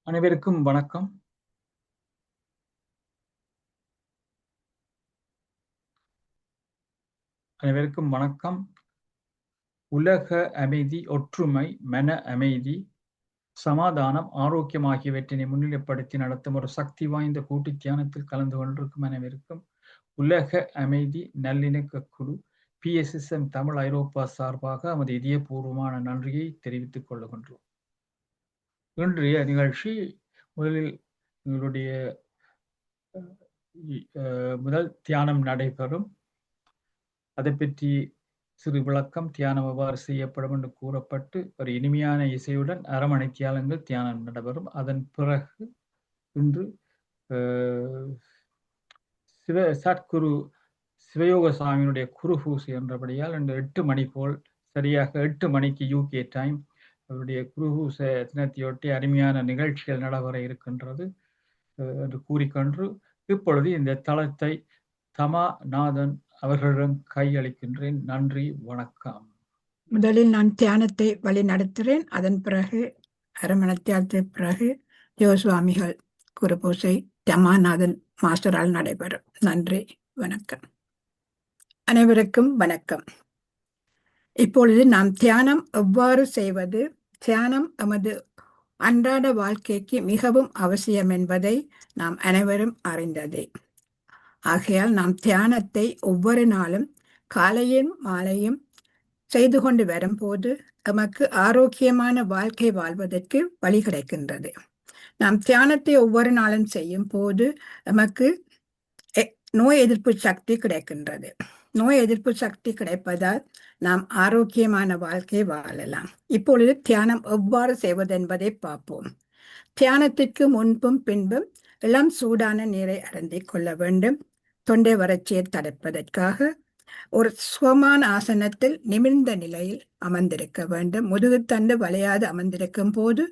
அனைவருக்கும் வணக்கம். உலக அமைதி, ஒற்றுமை, மன அமைதி, சமாதானம், ஆரோக்கியம் ஆகியவற்றினை முன்னிலைப்படுத்தி நடத்தும் ஒரு சக்தி வாய்ந்த கூட்டு தியானத்தில் கலந்து கொண்டிருக்கும் அனைவருக்கும் உலக அமைதி நல்லிணக்க குழு PSSM தமிழ் ஐரோப்பா சார்பாக நமது இதயபூர்வமான நன்றியை தெரிவித்துக் கொள்ளுகின்றோம். இன்றைய நிகழ்ச்சி முதலில் எங்களுடைய முதல் தியானம் நடைபெறும். அதை பற்றி சிறு விளக்கம், தியானம் எவ்வாறு செய்யப்படும் என்று கூறப்பட்டு ஒரு இனிமையான இசையுடன் அரமணை தியானங்கள் தியானம் நடைபெறும். அதன் பிறகு இன்று சத்குரு சிவயோக சுவாமியினுடைய குருபூசை என்றபடியால் இன்று 8 மணி போல், சரியாக 8 மணிக்கு UK டைம் அவருடைய குருபூசை தினத்தையொட்டி அருமையான நிகழ்ச்சிகள் நடைபெற இருக்கின்றது என்று கூறிக்கொண்டு இப்பொழுது இந்த தளத்தை தமாநாதன் அவர்களிடம் கையளிக்கின்றேன். நன்றி, வணக்கம். முதலில் நான் தியானத்தை வழி நடத்துகிறேன். அதன் பிறகு அரமண தியானத்திற்கு பிறகு யோசுவாமிகள் குருபூசை தமாநாதன் மாஸ்டரால் நடைபெறும். நன்றி, வணக்கம். அனைவருக்கும் வணக்கம். இப்பொழுது நாம் தியானம் எவ்வாறு செய்வது, தியானம் நமது அன்றாட வாழ்க்கைக்கு மிகவும் அவசியம் என்பதை நாம் அனைவரும் அறிந்ததே. ஆகையால் நாம் தியானத்தை ஒவ்வொரு நாளும் காலையும் மாலையும் செய்து கொண்டு வரும்போது நமக்கு ஆரோக்கியமான வாழ்க்கை வாழ்வதற்கு வழி கிடைக்கின்றது. நாம் தியானத்தை ஒவ்வொரு நாளும் செய்யும் போது நமக்கு நோய் எதிர்ப்பு சக்தி கிடைக்கின்றது. நோய் எதிர்ப்பு சக்தி கிடைப்பதால் நாம் ஆரோக்கியமான வாழ்க்கை வாழலாம். இப்பொழுது தியானம் எவ்வாறு செய்வது என்பதை பார்ப்போம். தியானத்திற்கு முன்பும் பின்பும் இளம் சூடான நீரை அருந்திக் கொள்ள வேண்டும். தொண்டை வறட்சியை தடுப்பதற்காக ஒரு சுகமான ஆசனத்தில் நிமிர்ந்த நிலையில் அமர்ந்திருக்க வேண்டும். முதுகுத்தண்டு வளையாது அமர்ந்திருக்கும் போது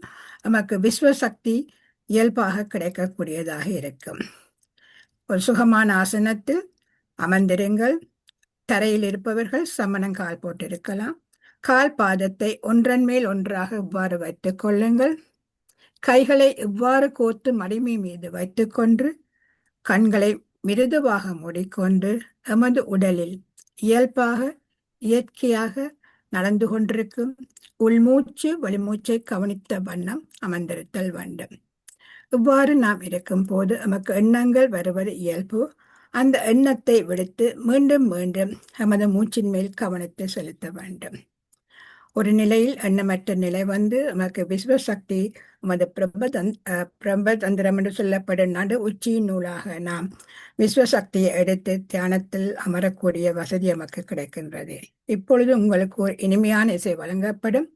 நமக்கு விஸ்வசக்தி இயல்பாக கிடைக்கக்கூடியதாக இருக்கும். ஒரு சுகமான ஆசனத்தில் அமர்ந்திருங்கள். தரையில் இருப்பவர்கள் சமணங்கால் போட்டிருக்கலாம். கால் பாதத்தை ஒன்றன் மேல் ஒன்றாக இவ்வாறு வைத்துக் கொள்ளுங்கள். கைகளை இவ்வாறு கோர்த்து மடிமை மீது வைத்துக்கொண்டு கண்களை மிருதுவாக மூடிக்கொண்டு எமது உடலில் இயல்பாக இயற்கையாக நடந்து கொண்டிருக்கும் உள்மூச்சு வெளிமூச்சை கவனித்த வண்ணம் அமர்ந்திருத்தல் வேண்டும். இவ்வாறு நாம் இருக்கும் போது நமக்கு எண்ணங்கள் வருவது இயல்பு. அந்த எண்ணத்தை விடுத்து மீண்டும் மீண்டும் நமது மூச்சின் மேல் கவனத்தை செலுத்த வேண்டும். ஒரு நிலையில் எண்ணமற்ற நிலை வந்து நமக்கு விஸ்வசக்தி நமது பிரபதந்திரம் என்று சொல்லப்படும் நடு உச்சியின் நூலாக நாம் விஸ்வசக்தியை எடுத்து தியானத்தில் அமரக்கூடிய வசதி நமக்கு கிடைக்கின்றது. இப்பொழுது உங்களுக்கு ஒரு இனிமையான இசை வழங்கப்படும்.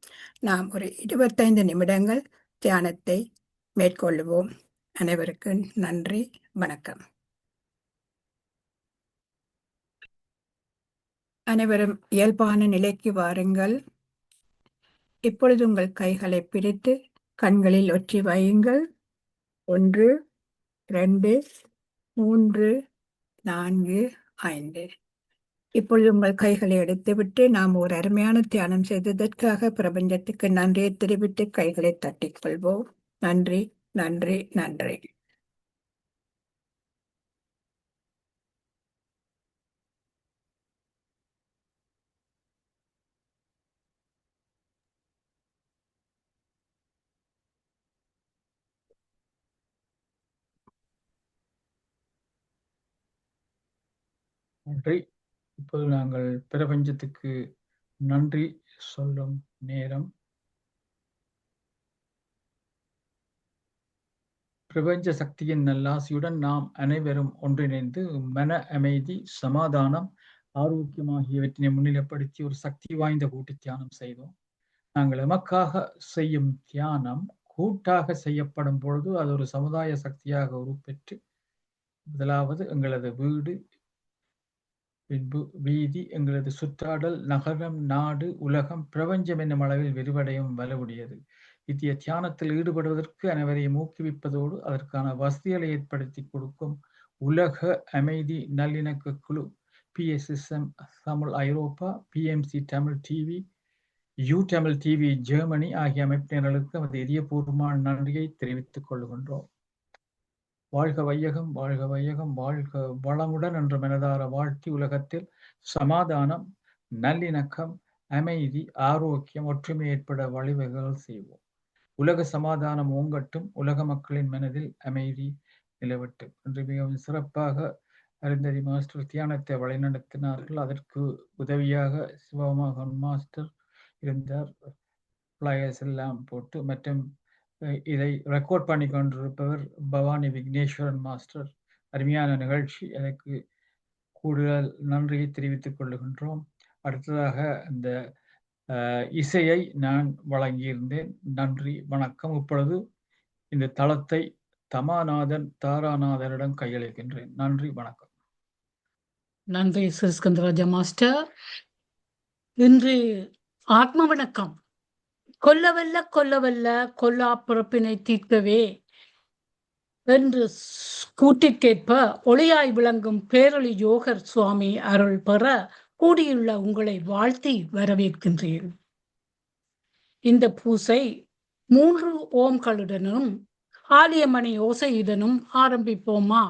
நாம் ஒரு 25 நிமிடங்கள் தியானத்தை மேற்கொள்வோம். அனைவருக்கும் நன்றி, வணக்கம். அனைவரும் இயல்பான நிலைக்கு வாருங்கள். இப்பொழுது உங்கள் கைகளை பிடித்து கண்களில் ஒற்றி வையுங்கள். 1, 2, 3, 4, 5. இப்பொழுது உங்கள் கைகளை எடுத்துவிட்டு நாம் ஒரு அருமையான தியானம் செய்ததற்காக பிரபஞ்சத்துக்கு நன்றியை தெரிவித்து கைகளை தட்டிக் கொள்வோம். நன்றி, நன்றி, நன்றி. நன்றி. இப்போது நாங்கள் பிரபஞ்சத்துக்கு நன்றி சொல்லும் நேரம். பிரபஞ்ச சக்தியின் நல்லாசியுடன் நாம் அனைவரும் ஒன்றிணைந்து மன அமைதி, சமாதானம், ஆரோக்கியம் ஆகியவற்றினை முன்னிலைப்படுத்தி ஒரு சக்தி வாய்ந்த கூட்டு தியானம் செய்தோம். நாங்கள் எமக்காக செய்யும் தியானம் கூட்டாக செய்யப்படும் பொழுது அது ஒரு சமுதாய சக்தியாக உருப்பெற்று முதலாவது எங்களது வீடு, பின்பு வீதி, எங்களது சுற்றாடல், நகரம், நாடு, உலகம், பிரபஞ்சம் என்னும் அளவில் விரிவடையும் வலுவுடையது. இத்திய தியானத்தில் ஈடுபடுவதற்கு அனைவரையும் ஊக்குவிப்பதோடு அதற்கான வசதிகளை ஏற்படுத்தி கொடுக்கும் உலக அமைதி நல்லிணக்க குழு PSSM Tamil Europe, PMC Tamil TV U Tamil TV Germany ஆகிய அமைப்பினர்களுக்கு நமது இதயபூர்வமான நன்றியை தெரிவித்துக் கொள்கின்றோம். வாழ்க வையகம், வாழ்க வையகம், வாழ்க வளமுடன் என்ற மனதார வாழ்த்தி உலகத்தில் சமாதானம், நல்லிணக்கம், அமைதி, ஆரோக்கியம், ஒற்றுமை ஏற்பட வழிவகைகள் செய்வோம். உலக சமாதானம் ஓங்கட்டும், உலக மக்களின் மனதில் அமைதி நிலவட்டும் என்று மிகவும் சிறப்பாக அருந்ததி மாஸ்டர் தியானத்தை வழிநடத்தினார்கள். அதற்கு உதவியாக சிவமோகன் மாஸ்டர் இருந்தார். பிளேயர்ஸ் எல்லாம் போட்டு மற்றும் இதை ரெக்கார்ட் பண்ணி கொண்டிருப்பவர் பவானி விக்னேஸ்வரன் மாஸ்டர். அருமையான நிகழ்ச்சி. எனக்கு கூடுதல் நன்றியை தெரிவித்துக் கொள்ளுகின்றோம். அடுத்ததாக இந்த இசையை நான் வழங்கியிருந்தேன். நன்றி, வணக்கம். இப்பொழுது இந்த தளத்தை தமாநாதன் தாராநாதனிடம் கையளிக்கின்றேன். நன்றி, வணக்கம். நன்றி ஸ்கந்தராஜா மாஸ்டர். இன்று ஆத்ம வணக்கம். கொல்லவல்ல கொல்லவல்ல கொல்லா பிறப்பினை தீர்க்கவே என்று கூட்டிற்கேற்ப ஒளியாய் விளங்கும் பேரொளி யோகர் சுவாமி அருள் பெற கூடியுள்ள உங்களை வாழ்த்தி வரவேற்கின்றேன். இந்த பூசை 3 ஓம்களுடனும் ஆலயமணி ஓசையுடனும் ஆரம்பிப்போமா?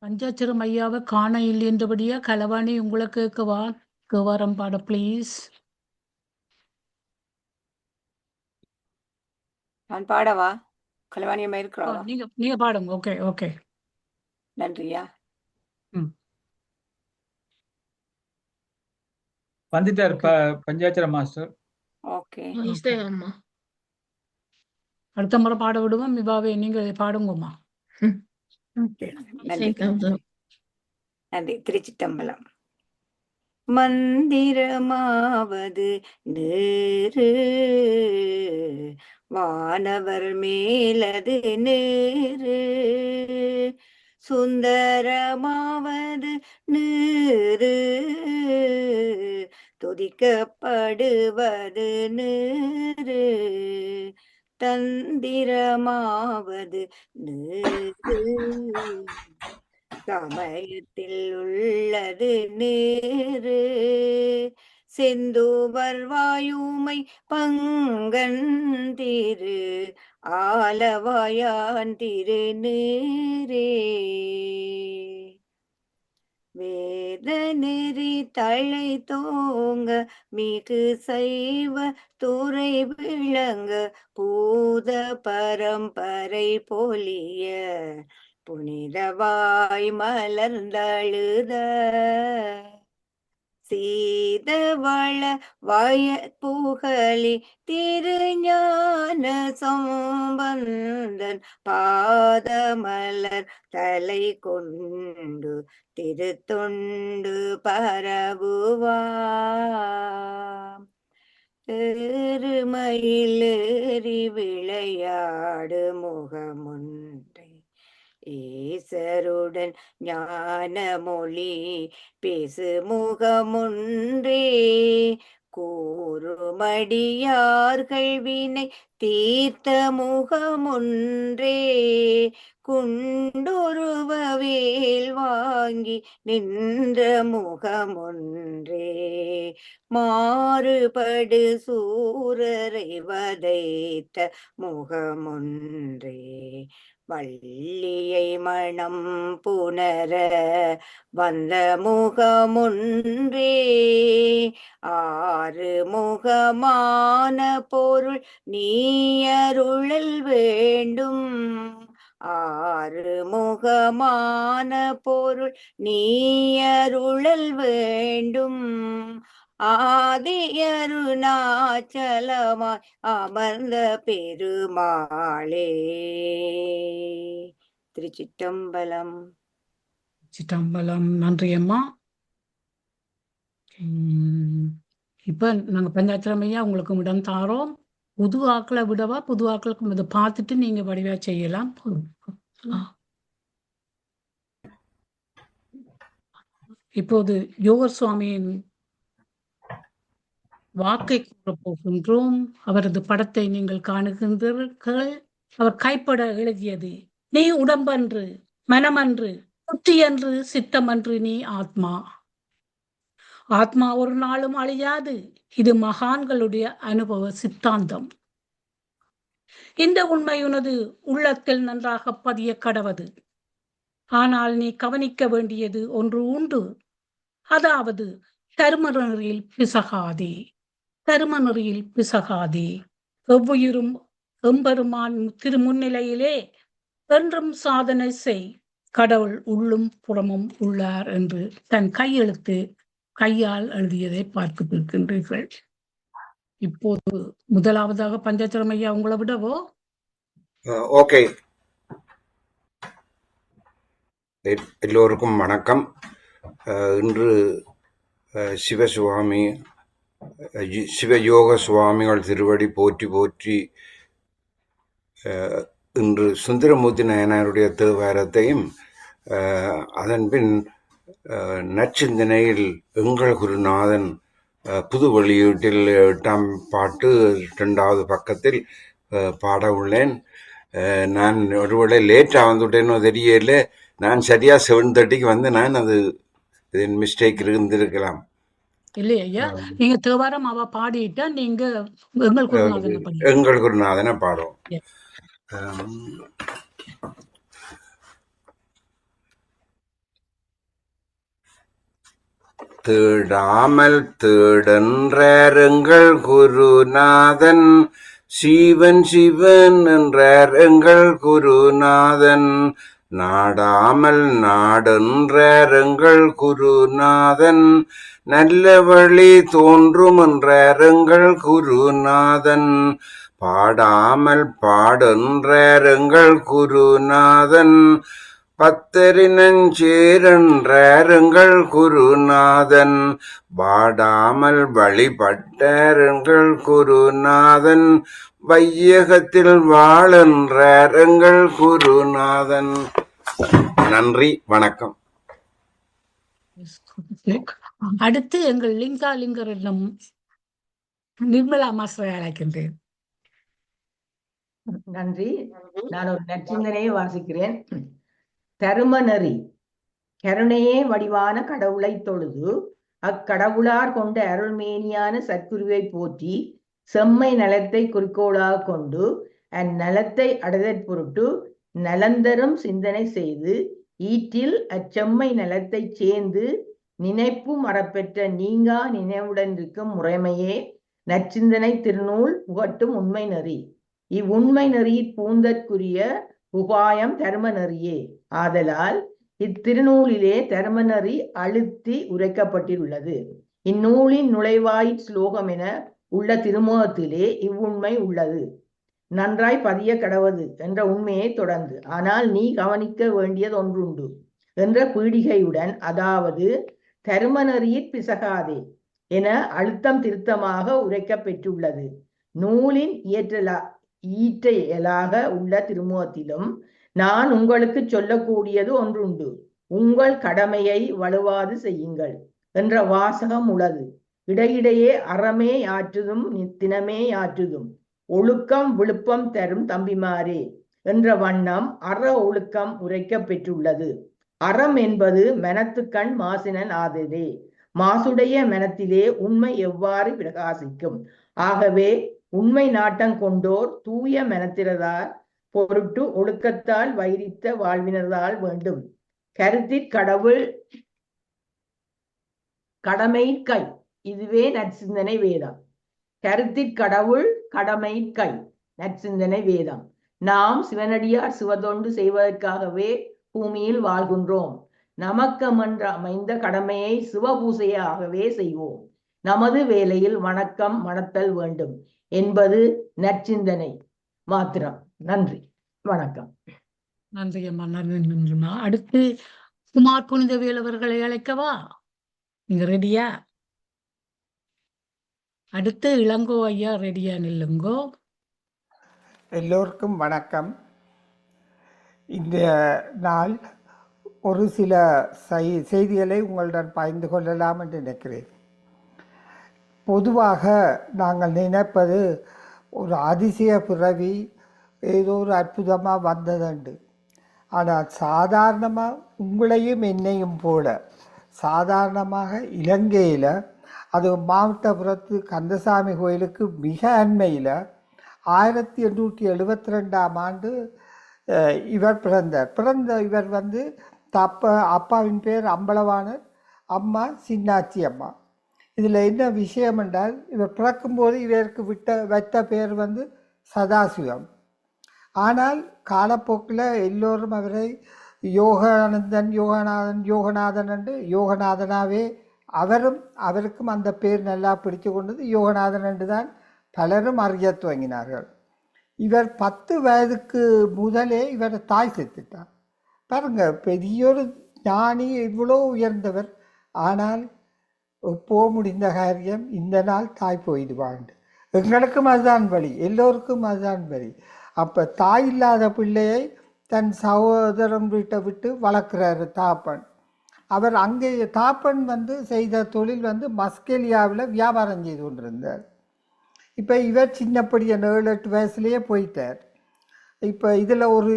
பஞ்சாட்சரம் ஐயாவை காண இல்லை என்றபடியா களவாணி உங்களுக்கு கேட்கவரம் பாட ப்ளீஸ். நான் பாடவா? கலவாணியம்மா இருக்கிறாளா? நீங்க பாடுங்க. ஓகே ஓகே, நன்றியா. வந்துட்டார் பஞ்சாட்சர மாஸ்டர். ஓகே, அடுத்த முறை பாட விடுவோம். மிபாவே நீங்க பாடுங்கம்மா. நன்றி. திருச்சிட்டம்பலம். மந்திரமாவது நேரு, வானவர் மேலது நேரு, சுந்தரமாவது நேரு, துதிக்கப்படுவது நேரு, தந்திரமாவது நேரு, சமயத்தில் உள்ளது நேரு, செந்தூவர் வாயுமை பங்கன் திரு ஆலவாயான் திரு நேரே, வேத நெறி தழை தோங்க மிகு சைவ துறை விளங்க பூத பரம்பரை பொலிய புனிதவாய் மலர்ந்தழுத சீதவள வய புகழி திருஞான சம்பந்தன் பாதமலர் தலை கொண்டு திருத்தொண்டு பரவுவாம், எருமையிலேறி விளையாடு முகமுண்டை ஈசருடன் ஞான மொழி பேசு முகமுன்றே, கூறுமடியார்கள் வினை தீர்த்த முகமொன்றே குண்டுருவவேல் வாங்கி நின்ற முகமொன்றே மாறுபடு சூரரை வதைத்த முகமொன்றே வள்ளியை மணம் புணர வந்த முகமொன்றே ஆறு முகமான பொருள் நீயருளல் வேண்டும் ஆறு முகமான பொருள் நீயருளல் வேண்டும் ஆதியருணாச்சலமாய் அமர்ந்த பெருமாளே. திருச்சிற்றம்பலம். சிற்றம்பலம். நன்றி அம்மா. இப்ப நாங்க பஞ்சாட்சரம் ஐயா உங்களுக்கு இடம் தாரோம். புது ஆக்களை விடவா புது ஆக்களுக்கும் இதை பார்த்துட்டு நீங்க வடிவா செய்யலாம். இப்போது யோகர் சுவாமியின் வாக்கை கூறப் போகின்றோம். அவரது படத்தை நீங்கள் காணுகின்றீர்கள். அவர் கைப்பட எழுதியது: நீ உடம்பன்று, மனமன்று, புத்தியன்று, சித்தமன்று, நீ ஆத்மா. ஆத்மா ஒரு நாளும் அழியாது. இது மகான்களுடைய அனுபவ சித்தாந்தம். இந்த உண்மை உனது உள்ளத்தில் நன்றாக பதிய கடவது. ஆனால் நீ கவனிக்க வேண்டியது ஒன்று உண்டு. அதாவது தர்மநெறியில் பிசகாதே. தர்மநெறியில் பிசகாதே. எவ்வுயிரும் எம்பெருமான் திருமுன்னிலையிலே என்றும் சாதனை செய். கடவுள் உள்ளும் புறமும் உள்ளார் என்று தன் கையால் எழுதியதை பார்க்கின்றீர்கள். இப்போது முதலாவதாக பஞ்சாட்சரம் ஐயா உங்களை விடவோ? ஓகே. எல்லோருக்கும் வணக்கம். இன்று சிவசுவாமி சிவயோக சுவாமிகள் திருவடி போற்றி போற்றி இன்று சுந்தரமூர்த்தி நாயனாருடைய தேவாரத்தையும் அதன் பின் நற்சிந்தனையில் எங்கள் குருநாதன் புது வெளியீட்டில் 8ஆம் பாட்டு 2வது பக்கத்தில் பாட உள்ளேன். நான் ஒருவேளை லேட்டாக வந்துவிட்டேனோ தெரியல. நான் சரியா 7:30க்கு வந்து நான் அது மிஸ்டேக் இருந்திருக்கலாம். இல்லையா, நீங்க தேவாரம் அவ பாடிட்டா நீங்க எங்கள் குருநாதனை பாடுவோம். தேடாமல் தேடென்றார் எங்கள் குருநாதன், சிவன் சிவன் என்றார் எங்கள் குருநாதன், நாடாமல் நாடென்றார் எங்கள் குருநாதன், நல்ல வழி தோன்றும் என்றார் எங்கள் குருநாதன், பாடாமல் பாடென்றார் எங்கள் குருநாதன், பத்தரினஞ்சேரென்றார் எங்கள் குருநாதன், வாடாமல் வழிபட்டார் எங்கள் குருநாதன், வையகத்தில் வாழென்றார் எங்கள் குருநாதன். நன்றி, வணக்கம். அடுத்து எங்கள் லிங்காலிங்கரிடம் நிர்மலா மாஸ்டரை அழைக்கின்றேன். நன்றி. நான் ஒரு நற்சிந்தனையை வாசிக்கிறேன். தருமநெறி. கருணையே வடிவான கடவுளை தொழுது அக்கடவுளார் கொண்ட அருள்மேனியான சத்குருவை போற்றி செம்மை நலத்தை குறிக்கோளாக கொண்டு அந்நலத்தை அடைதற் பொருட்டு நலந்தரும் சிந்தனை செய்து ஈற்றில் அச்செம்மை நலத்தை சேர்ந்து நினைப்பு மறப்பெற்ற நீங்கா நினைவுடன் இருக்கும் முறைமையே நற்சிந்தனை திருநூல் புகட்டும் உண்மை நெறி. இவ்வுண்மை நெறியிற் பூந்தற்குரிய உபாயம் தர்மநெறியே. ஆதலால் இத்திருநூலிலே தர்மநெறி அழுத்தி உரைக்கப்பட்டுள்ளது. இந்நூலின் நுழைவாய் ஸ்லோகம் என உள்ள திருமுகத்திலே இவ்வுண்மை உள்ளது. நன்றாய் பதிய கடவது என்ற உண்மையை தொடர்ந்து ஆனால் நீ கவனிக்க வேண்டியது ஒன்றுண்டு என்ற பீடிகையுடன், அதாவது தர்மநெறியிற் பிசகாதே என அழுத்தம் திருத்தமாக உரைக்கப் பெற்றுள்ளது. நூலின் ஈற்றையலாக உள்ள திருமுகத்திலும் நான் உங்களுக்கு சொல்லக்கூடியது ஒன்றுண்டு. உங்கள் கடமையை வலுவாது செய்யுங்கள் என்ற வாசகம் உள்ளது. இடையிடையே அறமே ஆற்றுதும் தினமே ஆற்றுதும் ஒழுக்கம் விழுப்பம் தரும் தம்பிமாரே என்ற வண்ணம் அற ஒழுக்கம் உரைக்கப் பெற்றுள்ளது. அறம் என்பது மனத்துக்கண் மாசினன் ஆததே. மாசுடைய மனத்திலே உண்மை எவ்வாறு பிரகாசிக்கும்? ஆகவே உண்மை நாட்டம் கொண்டோர் தூய மனத்திரதார் பொருட்டு ஒழுக்கத்தால் வைரித்த வாழ்வினதால் வேண்டும். கருத்திற் கடவுள் கடமை கை. இதுவே நற்சிந்தனை வேதம். கருத்திற் கடவுள் கடமை கை, நற்சிந்தனை வேதம். நாம் சிவனடியார் சிவதொண்டு செய்வதற்காகவே பூமியில் வாழ்கின்றோம். நமக்கமென்று அமைந்த கடமையை சிவபூசையாகவே செய்வோம். நமது வேலையில் வணக்கம் மணத்தல் வேண்டும் என்பது நற்சிந்தனை மாத்திரம். நன்றி, வணக்கம். நன்றி அம்மா, நன்றிம்மா. அடுத்து குமார் புனிதவேல் அவர்களை அழைக்கவா? நீங்க ரெடியா? அடுத்து இளங்கோ ஐயா ரெடியா நில்லுங்கோ. எல்லோருக்கும் வணக்கம். இந்த நாள் ஒரு சில செய்திகளை உங்களுடன் பகிர்ந்து கொள்ளலாம் என்று நினைக்கிறேன். பொதுவாக நாங்கள் நினைப்பது ஒரு அதிசய பிறவி, ஏதோ ஒரு அற்புதமாக வந்ததுண்டு. ஆனால் சாதாரணமாக உங்களையும் என்னையும் போல சாதாரணமாக இலங்கையில், அது மாவட்டபுரத்து கந்தசாமி கோயிலுக்கு மிக அண்மையில் 1872ஆம் ஆண்டு இவர் பிறந்த இவர் வந்து அப்பாவின் பேர் அம்பலவாணர், அம்மா சின்னாச்சி அம்மா. இதில் என்ன விஷயம் என்றால், இவர் பிறக்கும்போது இவருக்கு வைத்த பேர் வந்து சதாசிவம். ஆனால் காலப்போக்கில் எல்லோரும் அவரை யோகநாதன் என்று யோகநாதனாவே அவருக்கும் அந்த பேர் நல்லா பிடிச்சு கொண்டது. யோகநாதன் என்று தான் பலரும் அறிய துவங்கினார்கள். இவர் 10 வயதுக்கு முதலே இவரை தாய் செத்துட்டார். பாருங்க, பெரியொரு ஞானி, இவ்வளோ உயர்ந்தவர். ஆனால் போக முடிந்த காரியம், இந்த நாள் தாய் போயிடுவாங்க. எங்களுக்கும் அதுதான் வழி, எல்லோருக்கும் அதுதான் வழி. அப்போ தாய் இல்லாத பிள்ளையை தன் சகோதரன் வீட்டை விட்டு வளர்க்குறாரு தாப்பன். அவர் அங்கே தாப்பன் வந்து செய்த தொழில் வந்து மஸ்கெலியாவில் வியாபாரம் செய்து கொண்டிருந்தார். இப்போ இவர் சின்னப்படிய 7-8 வயசுலேயே போயிட்டார். இப்போ இதில் ஒரு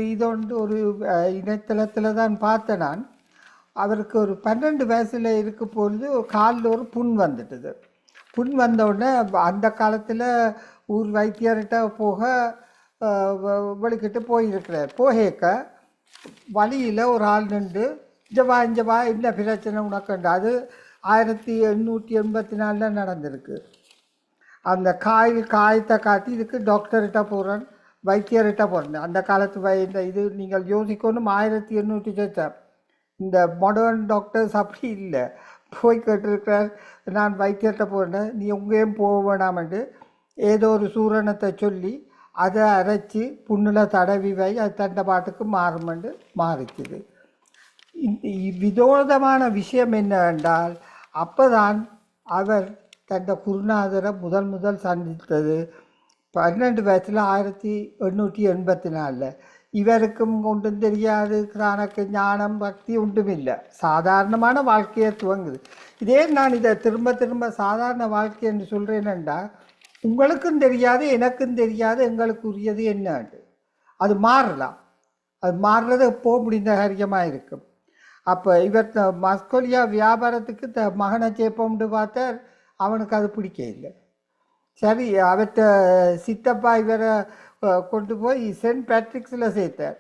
இணையதளத்தில் தான் பார்த்தேன் நான். அவருக்கு ஒரு 12 வயசில் இருக்க பொழுது காலில் ஒரு புண் வந்துட்டுது. புண் வந்தவுடனே அந்த காலத்தில் ஊர் வைத்தியர்கிட்ட போக வெளிக்கிட்டு போயிருக்கிறார். போகேக்க வழியில் ஒரு ஆள் நின்று, இஞ்சவா என்ன பிரச்சனை உனக்குண்டு. அது 1884 நடந்திருக்கு. அந்த காயத்தை காட்டி இதுக்கு டாக்டர்கிட்ட போகிறேன், வைத்தியர்கிட்ட போகிறேன். அந்த காலத்து இது நீங்கள் யோசிக்கணும், 1800 சொச்சம். இந்த மாடர்ன் டாக்டர்ஸ் அப்படி இல்லை. போய் கேட்டிருக்கிறார், நான் வைத்தியர்கிட்ட போகிறேன், நீ உங்கேயும் போக வேணாமண்டு ஏதோ ஒரு சூரணத்தை சொல்லி அதை அரைச்சி புண்ணில் தடவி வை, அது தண்டை பாட்டுக்கு மாறுமெண்டு மாறிக்குது. விதோதமான விஷயம் என்னவென்றால், அப்போ தான் அவர் தன் குருநாதரை முதல் சந்தித்தது 12 வயசில் 1884. இவருக்கும் ஒன்றும் தெரியாது, கிரானக்கு ஞானம் பக்தி ஒன்றும் இல்லை. சாதாரணமான வாழ்க்கையை துவங்குது. இதே நான் இதை திரும்ப சாதாரண வாழ்க்கை என்று சொல்கிறேன்டா, உங்களுக்கும் தெரியாது, எனக்கும் தெரியாது எங்களுக்கு உரியது என்னண்டு. அது மாறலாம். அது மாறுறது எப்போ முடிந்த காரியமாக இருக்கும். அப்போ இவர் மஸ்கோலியா வியாபாரத்துக்கு மகனை சேப்போம்னு பார்த்தார். அவனுக்கு அது பிடிக்க இல்லை. சரி, அவர்கிட்ட சித்தப்பா இவரை கொண்டு போய் சென்ட் பேட்ரிக்ஸில் சேர்த்தார்.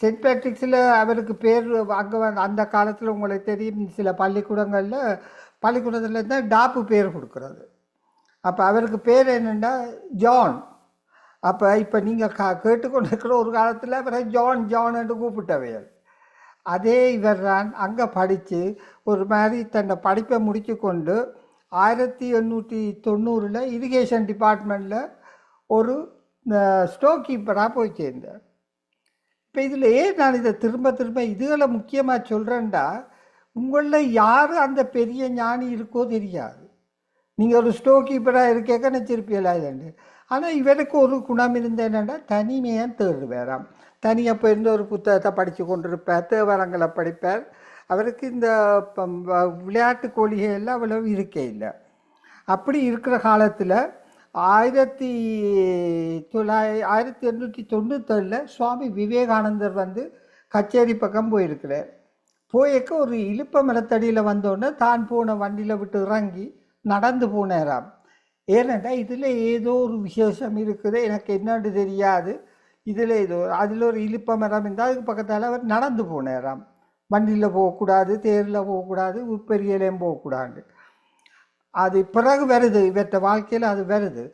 சென்ட் பேட்ரிக்ஸில் அவருக்கு பேர் அங்கே அந்த காலத்தில் உங்களுக்கு தெரியும், சில பள்ளிக்கூடத்தில் தான் டாப்பு பேர் கொடுக்குறது. அப்போ அவருக்கு பேர் என்னென்னா ஜான். அப்போ இப்போ நீங்கள் கேட்டுக்கொண்டு இருக்கிற ஒரு காலத்தில் அவரை ஜான் என்று கூப்பிட்டவையல். அதே இவர் தான் அங்கே படித்து ஒரு மாதிரி தன்னை படிப்பை முடித்து கொண்டு 1890 இரிகேஷன் டிபார்ட்மெண்ட்டில் ஒரு ஸ்டோர் கீப்பராக போய் சேர்ந்தார். இப்போ இதில் ஏன் நான் இதை திரும்ப இதுகளை முக்கியமாக சொல்கிறேன்டா, உங்களில் யார் அந்த பெரிய ஞானி இருக்கோ தெரியாது. நீங்கள் ஒரு ஸ்டோர் கீப்பராக இருக்கேக்க நினச்சிருப்பீங்களா இதுண்டு. ஆனால் இவருக்கு ஒரு குணம் இருந்த என்னென்னா, தனிமையாக தேடுவாராம். தனியாக போயிருந்து ஒரு புத்தகத்தை படித்து கொண்டிருப்பார், தேவாரங்களை படிப்பார். அவருக்கு இந்த விளையாட்டு கொள்கையெல்லாம் அவ்வளவு இருக்கே இல்லை. அப்படி இருக்கிற காலத்தில் 1897 சுவாமி விவேகானந்தர் வந்து கச்சேரி பக்கம் போயிருக்கிறார். போயிருக்க ஒரு இலுப்ப மரத்தடியில் வந்தோடனே தான் போன வண்டியில் விட்டு இறங்கி நடந்து போனாராம். ஏனெண்டா இதில் ஏதோ ஒரு விசேஷம் இருக்குது, எனக்கு என்னன்னு தெரியாது, இதில் ஏதோ அதில் ஒரு இலுப்ப மரம் இருந்தால் அதுக்கு பக்கத்தால் அவர் நடந்து போனாராம். வண்டியில் போகக்கூடாது, தேரில் போகக்கூடாது, உப்பெரியலையும் போகக்கூடாது. அது பிறகு வருது, இவற்ற வாழ்க்கையில் அது வருது.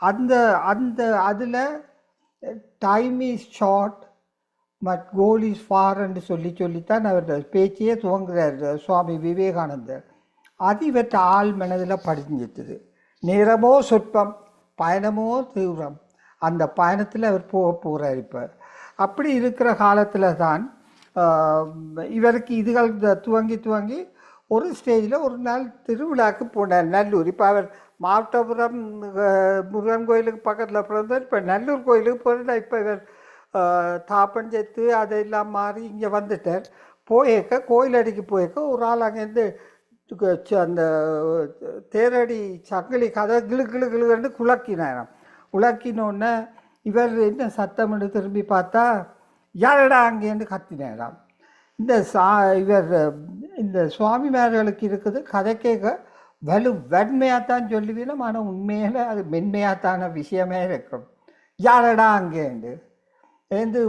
அந்த அந்த அதில் time is short but goal is for என்று சொல்லித்தான் அவர் பேச்சையே துவங்குறார் சுவாமி விவேகானந்தர். அது இவற்ற ஆள் மனதில் படிஞ்சிட்டுது. நேரமோ சொற்பம், பயணமோ தீவிரம். அந்த பயணத்தில் அவர் போகிறார். இப்போ அப்படி இருக்கிற காலத்தில் தான் இவருக்கு இதுகள் துவங்கி ஒரு ஸ்டேஜில் ஒரு நாள் திருவிழாவுக்கு போனார் நல்லூர். இப்போ அவர் மாவட்டபுரம் முருகன் கோயிலுக்கு பக்கத்தில் பிறந்தார். இப்போ நல்லூர் கோயிலுக்கு போகிறார். இப்போ இவர் தாப்பஞ்சத்து அதெல்லாம் மாறி இங்கே வந்துட்டார். போயிருக்க கோயிலடிக்கு போயிருக்க ஒரு ஆள் அங்கேருந்து அந்த தேரடி சங்கிலி கதை கிளு குலக்கினாராம். உலக்கினோடனே இவர் என்ன சத்தம்னு திரும்பி பார்த்தா யாரடா அங்கேருந்து கத்தினாராம். இவர் இந்த சுவாமிமார்களுக்கு இருக்குது கதை கேட்க வெண்மையாத்தான் சொல்லுவீலும், ஆனால் உண்மையில் அது மென்மையாத்தான விஷயமே இருக்கும். யாரடா அங்கேண்டு ஏந்து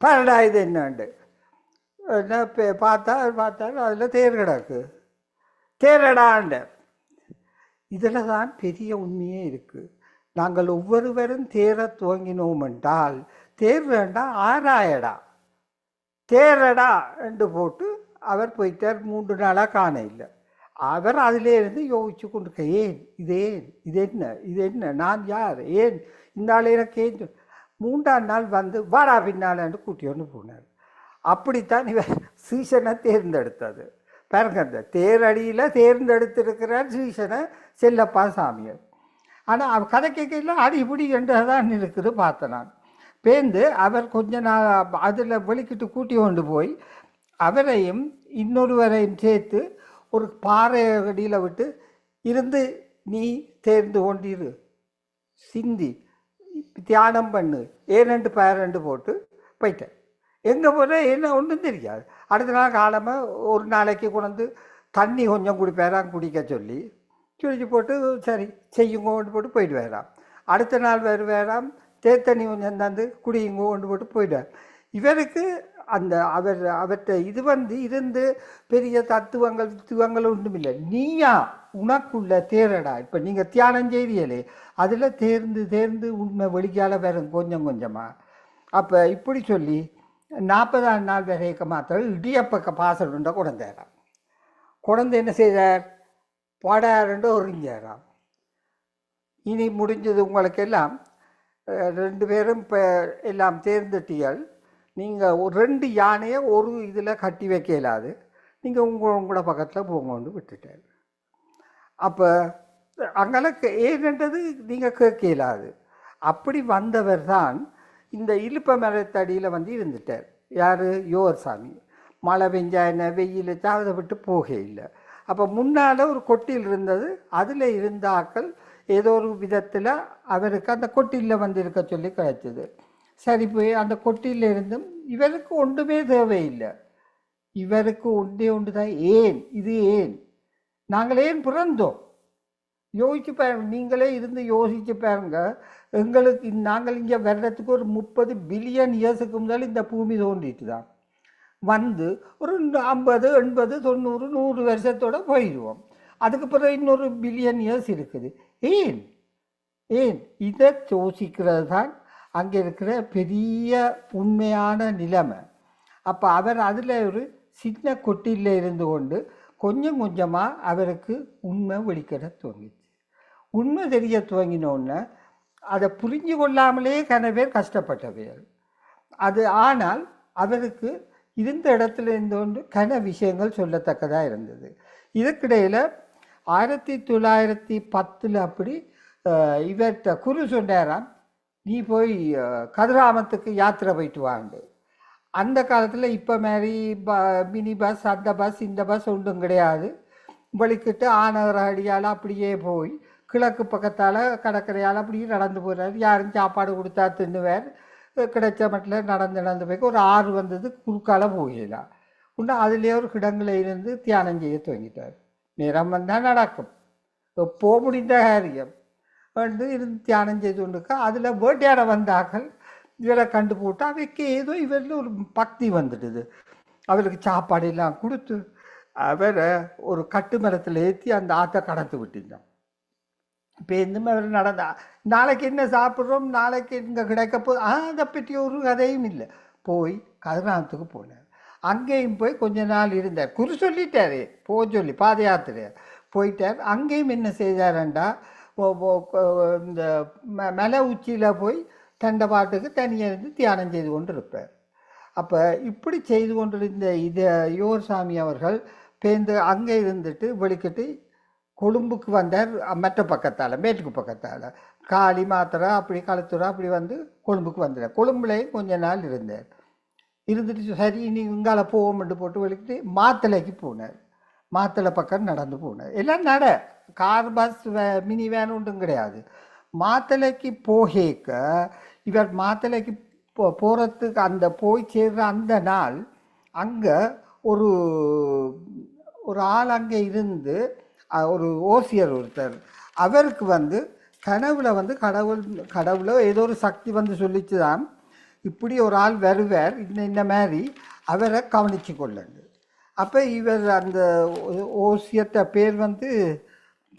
பரடா இது என்னண்டு என்ன பார்த்தாரு அதில் தேர் கிடக்கு, தேரடாண்ட. இதில் தான் பெரிய உண்மையே இருக்குது. நாங்கள் ஒவ்வொருவரும் தேர துவங்கினோம் என்றால் தேர் வேண்டாம் ஆராயடா தேரடா என்று போட்டு அவர் போயிட்டார். 3 நாளாக காண இல்லை. அவர் அதிலே இருந்து யோசிச்சு கொண்டு ஏன் இது என்ன நான் யார், ஏன் இந்த ஆள் எனக்கு ஏன். 3ஆம் நாள் வந்து வாடா பின்னாலன்னு கூட்டியோன்னு போனார். அப்படித்தான் இவர் சீசனை தேர்ந்தெடுத்தது. பாருங்க, அந்த தேரடியில் தேர்ந்தெடுத்திருக்கிறார் சீசனை செல்லப்பா சாமியார். ஆனால் அவர் கதை கேட்கல அடிப்படி என்றதான் இருக்குது. பார்த்தேன் நான் பேர்ந்து அவர் கொஞ்ச நாள் அதில் வெளிக்கிட்டு கூட்டி கொண்டு போய் அவரையும் இன்னொருவரையும் சேர்த்து ஒரு பாறை அடியில் விட்டு இருந்து நீ தேர்ந்து கொண்டிரு, சிந்தி தியானம் பண்ணு, ஏனெண்டு பேரண்டு போட்டு போயிட்டேன். எங்கே போகிற என்ன ஒன்றும் தெரியாது. அடுத்த நாள் காலமாக ஒரு நாளைக்கு கொண்டு தண்ணி கொஞ்சம் குடிப்பேரான், குடிக்க சொல்லி சுழிச்சு போட்டு சரி செய்யுங்க கொண்டு போட்டு போயிட்டு வேறாம். அடுத்த நாள் வேறாம் தேத்தண்ணி கொஞ்சம் தந்து குடியுங்க கொண்டு போட்டு போயிடுவார். இவருக்கு அந்த அவற்றை இது வந்து இருந்து பெரிய தத்துவங்கள் ஒன்றும் இல்லை. நீயா உனக்குள்ள தேரடா. இப்போ நீங்கள் தியானம் செய்தியலே அதில் தேர்ந்து உண்மை வெளிக்கால வரும் கொஞ்சம் கொஞ்சமாக. அப்போ இப்படி சொல்லி 40ஆம் நாள் வரைக்க மாத்திரம் இடியப்பக்க பாசலுண்ட குழந்தைறான். குழந்தை என்ன செய்தார், பாடாருண்டு ஒருங்கிறான். இனி முடிஞ்சது உங்களுக்கு எல்லாம் 2 பேரும் இப்போ எல்லாம் தேர்ந்தட்டிகள். நீங்கள் ஒரு 2 யானையை ஒரு இதில் கட்டி வைக்க இயலாது. நீங்கள் உங்களோட பக்கத்தில் போங்கன்னு விட்டுட்டார். அப்போ அங்கெல்லாம் ஏன்ன்றது நீங்கள் கேட்க இயலாது. அப்படி வந்தவர் தான் இந்த இலுப்ப மரத்தடியில் வந்து இருந்துட்டார். யார், யோகர் சாமி. மழை பெஞ்சா என்ன, வெயில் அதை விட்டு போக இல்லை. அப்போ முன்னால் ஒரு கொட்டில் இருந்தது. அதில் இருந்த ஆக்கள் ஏதோ ஒரு விதத்தில் அவருக்கு அந்த கொட்டிலில் வந்து இருக்க சொல்லி கிடைச்சது. சரி போய் அந்த கொட்டியில் இருந்தும் இவருக்கு ஒன்றுமே தேவையில்லை. இவருக்கு ஒன்று தான், ஏன் இது, ஏன் நாங்கள் ஏன் பிறந்தோம் யோசிச்சு பாருங்க. நீங்களே இருந்து யோசிச்சு பாருங்க. எங்களுக்கு நாங்கள் இங்கே வர்றதுக்கு ஒரு 30 பில்லியன் இயர்ஸுக்கு முதல் இந்த பூமி தோன்றிட்டு தான் வந்து ஒரு 50, 80, 90, 100 வருஷத்தோடு போயிடுவோம். அதுக்கு பிறகு இன்னொரு பில்லியன் இயர்ஸ் இருக்குது. ஏன் இதை யோசிக்கிறது தான் அங்கே இருக்கிற பெரிய உண்மையான நிலைமை. அப்போ அவர் அதில் ஒரு சின்ன கொட்டியில் இருந்து கொண்டு கொஞ்சம் கொஞ்சமாக அவருக்கு உண்மை வெளிக்கிட துவங்கிச்சு. உண்மை தெரிய துவங்கினோன்னு அதை புரிஞ்சு கொள்ளாமலே கனவேர் கஷ்டப்பட்டவையர் அது. ஆனால் அவருக்கு இருந்த இடத்துல இருந்து கொண்டு கன விஷயங்கள் சொல்லத்தக்கதாக இருந்தது. இதுக்கிடையில் 1910 அப்படி இவர்கிட்ட குரு சொன்னாராம், நீ போய் கதிராமத்துக்கு யாத்திரை போயிட்டு வாண்டு. அந்த காலத்தில் இப்போ மாதிரி மினி பஸ், அந்த பஸ், இந்த பஸ் ஒன்றும் கிடையாது. வலிக்கிட்டு ஆனகர அடியால் அப்படியே போய் கிழக்கு பக்கத்தால் கடற்கரையால் அப்படியே நடந்து போகிறார். யாரும் சாப்பாடு கொடுத்தா தின்னுவார். கிடைச்ச மட்டில் நடந்து போய் ஒரு ஆறு வந்தது, குறுக்கால போகலாம். இன்னும் அதுலேயே ஒரு கிடங்குல இருந்து தியானம் செய்ய துவங்கிட்டார். நேரம் வந்தால் நடக்கும், எப்போ முடிந்த காரியம் வந்து இருந்து தியானம் செய்து கொண்டிருக்க. அதில் வேட்டையாட வந்தார்கள். இவரை கண்டு போட்டு அவைக்கு ஏதோ இவரில் ஒரு பக்தி வந்துடுது. அவருக்கு சாப்பாடு எல்லாம் கொடுத்து அவரை ஒரு கட்டு மரத்தில் ஏற்றி அந்த ஆற்றை கடந்து விட்டுருந்தோம். இப்போ எந்த அவர் நடந்தா நாளைக்கு என்ன சாப்பிட்றோம், நாளைக்கு இங்கே கிடைக்க போது அதை பற்றி ஒரு கதையும் இல்லை. போய் கதிரானத்துக்கு போனார். அங்கேயும் போய் கொஞ்ச நாள் இருந்தார். குறி சொல்லிட்டாரு போக சொல்லி, பாத யாத்திரை போயிட்டார். அங்கேயும் என்ன செய்தாரண்டா, இந்த மலை உச்சியில் போய் தண்டை பாட்டுக்கு தனியாக இருந்து தியானம் செய்து கொண்டு இருப்பார். அப்போ இப்படி செய்து கொண்டிருந்த இதை யோகசாமி அவர்கள் பேருந்து அங்கே இருந்துட்டு வெளிக்கிட்டு கொழும்புக்கு வந்தார். மற்ற பக்கத்தால், மேட்டுக்கு பக்கத்தால் காளி மாத்திரை அப்படி களத்துறை அப்படி வந்து கொழும்புக்கு வந்துட்டார். கொழும்புலையும் கொஞ்ச நாள் இருந்தார். இருந்துட்டு சரி இனி இங்கால போவோம்ட்டு போட்டு வெளிக்கிட்டு மாத்தளைக்கு போனார். மாத்தளை பக்கம் நடந்து போனார். எல்லாம் நட, கார் பஸ் மினி வேன் ஒன்றும் கிடையாது. மாத்தளைக்கு போகேக்க இவர் மாத்தளைக்கு போகிறதுக்கு அந்த போய் சேர்ற அந்த நாள் அங்கே ஒரு ஆள் அங்கே இருந்து ஒரு ஓசியர் ஒருத்தர் அவருக்கு வந்து கனவுல வந்து கடவுளை ஏதோ ஒரு சக்தி வந்து சொல்லிச்சு தான், இப்படி ஒரு ஆள் வருவார், இந்த மாதிரி அவரை கவனித்து கொள்ளுங்க. அப்போ இவர் அந்த ஓசியர்கிட்ட பேர் வந்து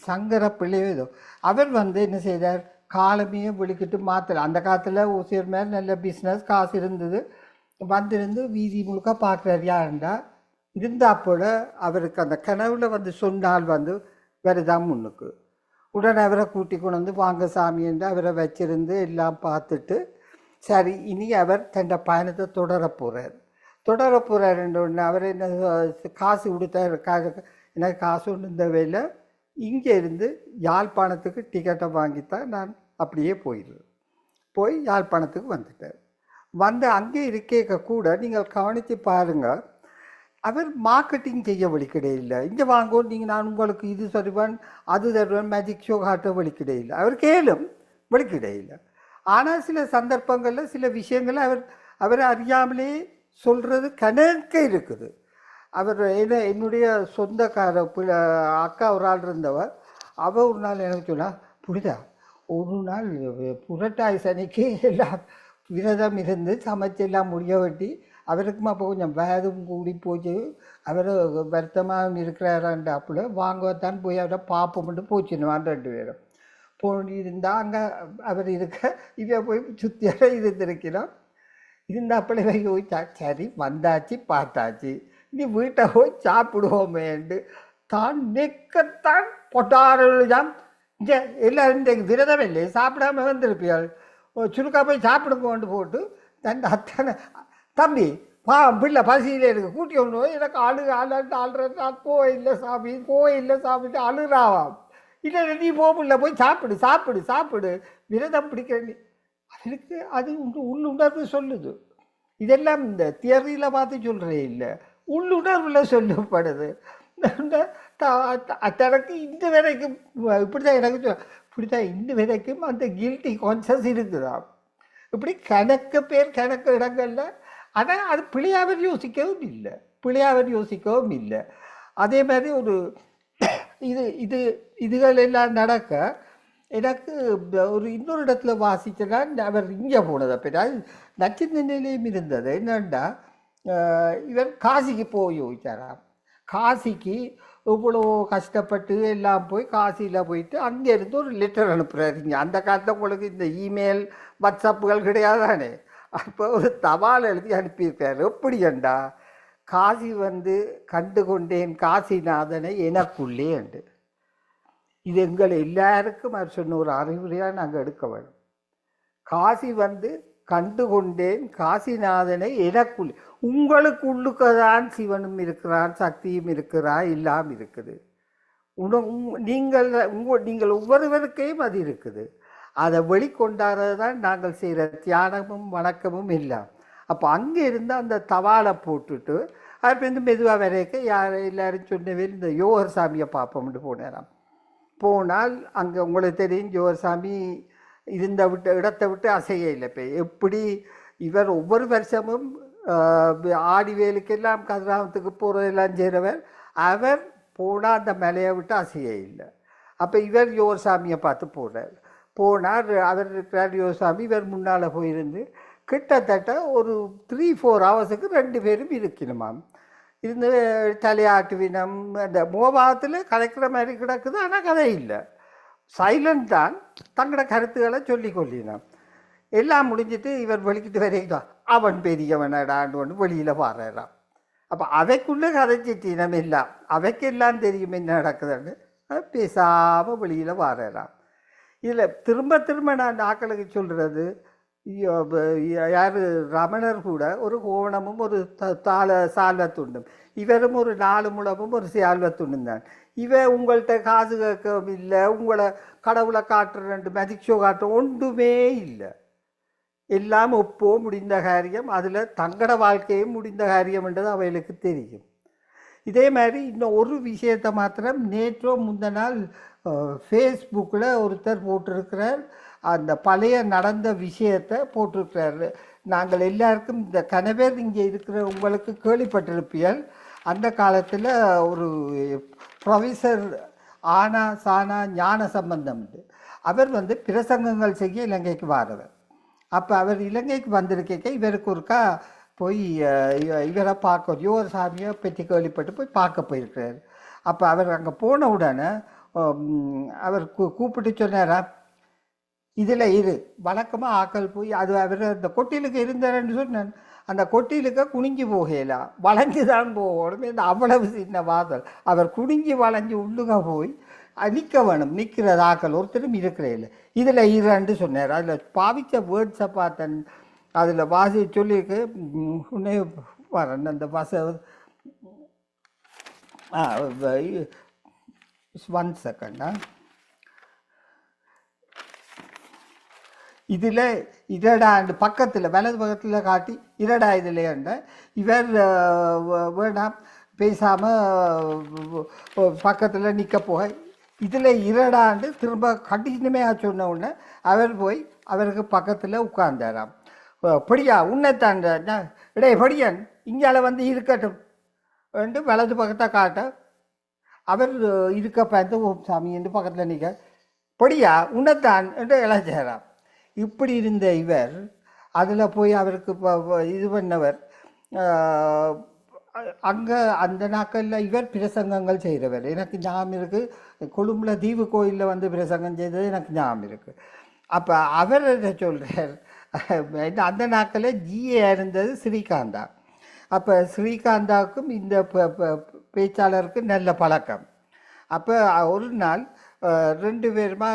சங்கர பிள்ளையோ ஏதோ, அவர் வந்து என்ன செய்தார், காலமே விழிக்கிட்டு மாற்றலை. அந்த காலத்தில் ஓசியர் மேலே நல்ல பிஸ்னஸ் காசு இருந்தது. வந்திருந்து வீதி முழுக்க பார்க்குறாரு. யாருண்டா இருந்தால் போல அவருக்கு அந்த கனவுல வந்து சொன்னால் வந்து வருதான் முன்னுக்கு. உடனே அவரை கூட்டி கொண்டு வந்து வாங்க சாமி என்று அவரை வச்சிருந்து எல்லாம் பார்த்துட்டு சரி இனி அவர் தன் பயணத்தை தொடர போகிறாருன்ற அவர் என்ன காசு கொடுத்தாரு. எனக்கு காசு ஒன்று இந்த வேலை இங்கே இருந்து யாழ்ப்பாணத்துக்கு டிக்கெட்டை வாங்கித்தான் நான் அப்படியே போய் யாழ்ப்பாணத்துக்கு வந்துட்டார். வந்து அங்கே இருக்க கூட நீங்கள் கவனித்து பாருங்கள், அவர் மார்க்கெட்டிங் செய்ய வழிக்கிடையில்லை. இங்கே வாங்குவோம் நீங்கள், நான் உங்களுக்கு இது தருவேன் அது தருவேன், மேஜிக் ஷோ காட்ட வழிக்கிடையில்லை. அவர் கேளும் வழிக்கிடையில்லை. ஆனால் சில சந்தர்ப்பங்களில் சில விஷயங்களை அவர் அறியாமலே சொல்கிறது கணக்க இருக்குது. அவர் என்னுடைய சொந்தக்கார அக்கா ஒரு ஆள் இருந்தவர், அவள் ஒரு நாள் எனக்கு சொன்னால், புரிதா ஒரு நாள் புரட்டாய் சனிக்கு எல்லாம் விரதம் இருந்து சமைச்செல்லாம் முடிய வெட்டி, அவருக்கும் அப்போ கொஞ்சம் வேதம் கூடி போச்சு, அவர் வருத்தமாக இருக்கிறாரான்ற அப்போ வாங்கத்தான் போய் அவரை பார்ப்போம்ட்டு போச்சுன்னுவான். 2 பேரும் போயிருந்தால் அங்கே அவர் இருக்க இவ போய் சுற்றியாக இருந்திருக்கிறோம். இருந்தாப்பிள்ளை போய் சரி வந்தாச்சு பார்த்தாச்சு, நீ வீட்டை போய் சாப்பிடுவோமேண்டு தான் நெக்கத்தான் பொட்டாரம். இங்கே எல்லோரும் இன்றைக்கு விரதம் இல்லை, சாப்பிடாம வந்திருப்பியாள், சுருக்கா போய் சாப்பிடுங்கோண்டு போட்டு தன் அத்தனை தம்பி பிள்ளை பசியில் எனக்கு கூட்டி கொண்டு போய் எனக்கு ஆளுறான் கோயில்லை சாப்பிட்டு அழுறாவாம். இல்லை நீ போகல போய் சாப்பிடு விரதம் பிடிக்கிறேன். அவருக்கு அது உள்ளுணர்வு சொல்லுது. இதெல்லாம் இந்த தியரியில் பார்த்து சொல்கிறே இல்லை, உள்ளுணர்வில் சொல்லப்படுது. தனக்கு இந்த வரைக்கும் இப்படிதான் எனக்கு இப்படிதான் இந்த வரைக்கும் அந்த கில்ட்டி கான்சியஸ் இருக்குதான். இப்படி கணக்கு இடங்கள்ல. ஆனால் அது பிள்ளையாவர் யோசிக்கவும் இல்லை. அதே மாதிரி ஒரு இதுகள் எல்லாம் நடக்க எனக்கு ஒரு இன்னொரு இடத்துல வாசிச்சனா அவர் இங்கே போனதை பின்னா நச்சிந்தனையிலையும் இருந்தது. என்னன்னா இவர் காசிக்கு போய் யோசிச்சாராம். காசிக்கு இவ்வளோ கஷ்டப்பட்டு எல்லாம் போய் காசியில் போயிட்டு அங்கேருந்து ஒரு லெட்டர் அனுப்புகிறாருங்க. அந்த காலத்தில் உங்களுக்கு இந்த இமெயில் வாட்ஸ்அப்புகள் கிடையாதானே. அப்போ ஒரு தபால் எழுதி அனுப்பியிருக்காரு. எப்படி கண்டா, காசி வந்து கண்டு கொண்டேன் காசிநாதனை எனக்குள்ளே உண்டு. இது எங்களை எல்லாருக்கும் அவர் சொன்ன ஒரு அறிவுரையாக நாங்கள் எடுக்க வேணும். காசி வந்து கண்டு கொண்டேன் காசிநாதனை எனக்குள்ளே. உங்களுக்கு உள்ளுக்கதான் சிவனும் இருக்கிறான், சக்தியும் இருக்கிறான், எல்லாம் இருக்குது. நீங்கள் ஒவ்வொருவருக்கையும் அது இருக்குது. அதை வெளிக்கொண்டாடுறது தான் நாங்கள் செய்கிற தியானமும் வணக்கமும் எல்லாம். அப்போ அங்கே இருந்து அந்த தவாலை போட்டுட்டு அவர் வந்து மெதுவாக வரைக்க எல்லாரும் சொன்னவே இந்த யோகர் சாமியை பார்ப்போம்னு போனேன். போனால் அங்கே உங்களுக்கு தெரியும் ஜோசாமி இருந்த இடத்தை விட்டு அசைய இல்லை. இப்போ எப்படி இவர் ஒவ்வொரு வருஷமும் ஆடி வேலுக்கெல்லாம் கதிராமத்துக்கு போகிறதெல்லாம் செய்கிறவர், அவர் போனால் அந்த மலையை விட்டு அசைய இல்லை. அப்போ இவர் யோசாமியை பார்த்து போனார். அவர் இருக்கிறார் யோசாமி, இவர் முன்னால் போயிருந்து கிட்டத்தட்ட ஒரு 3-4 ஹவர்ஸுக்கு 2 பேரும் இருக்கணுமாம். இருந்து தலையாட்டுவினம் அந்த மோபாகத்தில் கலைக்கிற மாதிரி கிடக்குது. ஆனால் கதை இல்லை, சைலண்ட் தான். தங்களோட கருத்துக்களை சொல்லி கொள்ளினான். எல்லாம் முடிஞ்சிட்டு இவர் வெளிக்கிட்டு வரைக்கும் அவன் பெரியவனடான்னு ஒன்று வெளியில் பாடுறான். அப்போ அவைக்குள்ளே கதைச்சிட்டினம் எல்லாம், அவைக்கெல்லாம் தெரியும் என்ன நடக்குதுன்னு பேசாமல் வெளியில் பாடுறான். இதில் திரும்ப திரும்ப நான் ஆக்களுக்கு சொல்கிறது, யார் ரமணர் கூட ஒரு கோவணமும் ஒரு சால்வத்துண்டும், இவரும் ஒரு 4 முழமும் ஒரு சால்வத்துண்டும் தான். உங்கள்கிட்ட காசு கேட்கவும் இல்லை, உங்களை கடவுளை காட்டுற 2 மேஜிக் ஷோ காட்டுற ஒன்றுமே இல்லை. எல்லாம் ஒப்போ முடிந்த காரியம், அதில் தங்கட வாழ்க்கையும் முடிந்த காரியம்ன்றது அவைகளுக்கு தெரியும். இதே மாதிரி இன்னும் ஒரு விஷயத்தை மாத்திரம் நேற்றோ முந்த நாள் ஃபேஸ்புக்கில் ஒருத்தர் போட்டிருக்கிறார். அந்த பழைய நடந்த விஷயத்தை போட்டிருக்கிறார். நாங்கள் எல்லாருக்கும் இந்த கணவர் இங்கே இருக்கிற உங்களுக்கு கேள்விப்பட்டிருப்பீர்கள். அந்த காலத்தில் ஒரு ப்ரொஃபஸர் ஆனா சானா ஞான சம்பந்தம், அவர் பிரசங்கங்கள் செய்ய இலங்கைக்கு வாரவர். அப்போ அவர் இலங்கைக்கு வந்திருக்க இவருக்கு ஒருக்கா போய் இவரை பார்க்க யோகசாமியை பற்றி கேள்விப்பட்டு போய் பார்க்க போயிருக்கிறார். அப்போ அவர் அங்கே போன உடனே அவர் கூப்பிட்டு சொன்னாரா, இதில் வழக்கமாக ஆக்கள் போய் அது அவர் அந்த கொட்டிலுக்கு இருந்தாருன்னு சொன்னான். அந்த கொட்டிலுக்க குனிஞ்சு போகலாம், வளைஞ்சு தான் போகணும். இந்த அவ்வளவு சின்ன வாசல், அவர் குனிஞ்சு வளைஞ்சு உள்ளுக போய் நிற்க வேணும். நிற்கிற ஆக்கள் ஒருத்தரும் இருக்கிற இல்லை. இதில் 2 சொன்னார். அதில் பாவித்த வேர்ட்ஸை பார்த்தேன், அதில் வாசி சொல்லியிருக்கு. உன்னே வரேன் அந்த வாச 1 செகண்டா. இதில் இரடா பக்கத்தில் வலது பக்கத்தில் காட்டி இரடா இதில் இவர் வேணாம் பேசாமல் பக்கத்தில் நிற்க போக இதில் இரடாண்டு திரும்ப கண்டினியூமே சொன்ன உடனே அவர் போய் அவருக்கு பக்கத்தில் உட்கார்ந்தாராம். படியா உன்னைத்தான் இடே படியன் இங்கால இருக்கட்டும் என்று வலது பக்கத்தை காட்ட அவர் இருக்க பார்த்து ஓம் சாமி என்று பக்கத்தில் நிற்க படியா உன்னைத்தான் என்று இளைஞராம். இப்படி இருந்த இவர் அதில் போய் அவருக்கு இது பண்ணவர். அங்கே அந்த நாட்களில் இவர் பிரசங்கங்கள் செய்கிறவர். எனக்கு ஞாபகம் இருக்குது, கொழும்புல தீவு கோயிலில் பிரசங்கம் செய்தது எனக்கு ஞாபகம் இருக்குது. அப்போ அவர் சொல்கிறார், அந்த நாட்களில் ஜிஏ இருந்தது ஸ்ரீகாந்தா. அப்போ ஸ்ரீகாந்தாவுக்கும் இந்த பேச்சாளருக்கு நல்ல பழக்கம். அப்போ ஒரு நாள் 2 பேருமா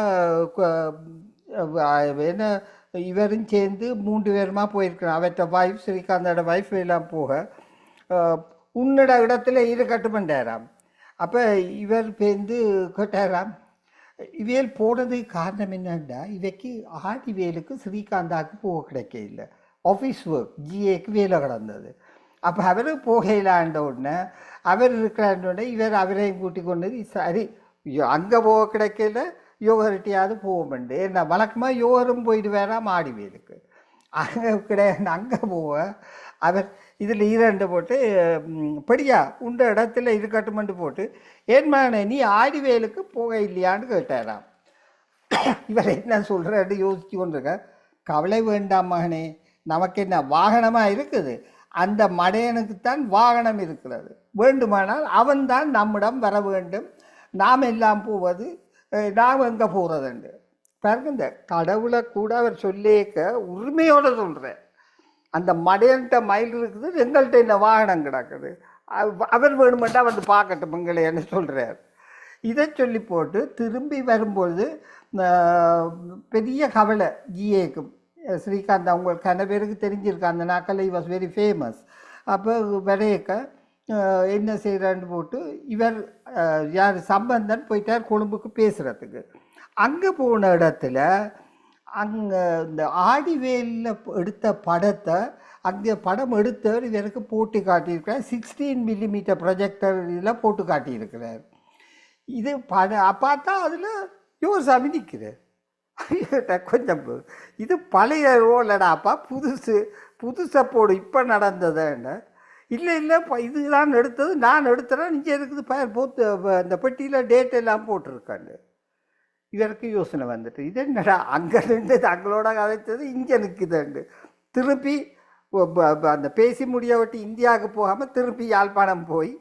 என்ன இவரும் சேர்ந்து 3 பேருமா போயிருக்கிறோம். அவற்ற வைஃப் ஸ்ரீகாந்தோட வைஃப் எல்லாம் போக உன்னோட இடத்துல இருக்கட்டுமென்றாராம். அப்போ இவர் பேருந்து கேட்டாராம். இவையல் போனதுக்கு காரணம் என்னன்னா, இவைக்கு ஆடி வேலுக்கு ஸ்ரீகாந்தாவுக்கு போக கிடைக்க இல்லை, ஆஃபீஸ் ஒர்க் ஜிஏக்கு வேலை கிடந்தது. அப்போ அவர் போகலாண்ட உடனே அவர் இருக்கிறாண்ட உடனே இவர் அவரையும் கூட்டி கொண்டு சரி அங்கே போக கிடைக்கல யோகர்ட்டியாவது போவோம்ண்டு. ஏன்னா வழக்கமாக யோகரும் போயிட்டு வேறாம் ஆடி வேலுக்கு. அங்கே கிடையாது, அங்கே போக அவர் இதில் 2 போட்டு படியா உண்ட இடத்துல இருக்கட்டுமெண்டு போட்டு ஏன்மான நீ ஆடி வேலுக்கு போக இல்லையான்னு கேட்டாராம். இவர் என்ன சொல்கிறாரு யோசிச்சு கொண்டிருக்க. கவலை வேண்டாம் மகனே, நமக்கு என்ன வாகனமாக இருக்குது, அந்த மடையனுக்குத்தான் வாகனம் இருக்கிறது. வேண்டுமானால் அவன்தான் நம்மிடம் வர வேண்டும், நாம் எல்லாம் போவது நாம் எங்கே போகிறதுண்டு பாருங்க. இந்த கடவுளை கூட அவர் சொல்லிக்க உரிமையோடு சொல்கிறார். அந்த மடையன்ட்ட மயில் இருக்குது, எங்கள்கிட்ட இந்த வாகனம் கிடக்குது, அவர் வேணுமெண்டா பார்க்கட்டும் எங்களை என்ன சொல்கிறார். இதை சொல்லி போட்டு திரும்பி வரும்பொழுது பெரிய கவலை ஜிஏக்கும். ஸ்ரீகாந்த் அவங்களுக்கு நிறைய பேருக்கு தெரிஞ்சிருக்கு, அந்த நாட்களில் வாஸ் வெரி ஃபேமஸ். அப்போ வரையக்க என்ன செய்கிறான்னு போட்டு இவர் யார் சம்பந்தன் போயிட்டார் கொழும்புக்கு பேசுகிறதுக்கு. அங்கே போன இடத்துல அங்கே இந்த ஆடிவேலில் எடுத்த படத்தை அங்கே படம் எடுத்தவர் இவருக்கு போட்டு காட்டியிருக்கிறார். 16 மில்லிமீட்டர் ப்ரொஜெக்டர் இதில் போட்டு காட்டியிருக்கிறார். இது பார்த்தா அதில் யோசாமி நிற்கிறார். கொஞ்சம் இது பழைய ரோலடாப்பா, புதுசை போடு, இப்போ நடந்ததுன்னு. இல்லை இதுதான் எடுத்தது, நான் எடுத்துறேன், இங்கே இருக்குது போட்டு இந்த பெட்டியில் டேட் எல்லாம் போட்டிருக்காண்டு. இதற்கு யோசனை வந்துட்டு, இது என்னடா அங்கே நின்று தங்களோட கதைத்தது இங்கே நிற்குதுண்டு. திருப்பி அந்த பேசி முடிய விட்டு இந்தியாவுக்கு போகாமல் திருப்பி யாழ்ப்பாணம் போய்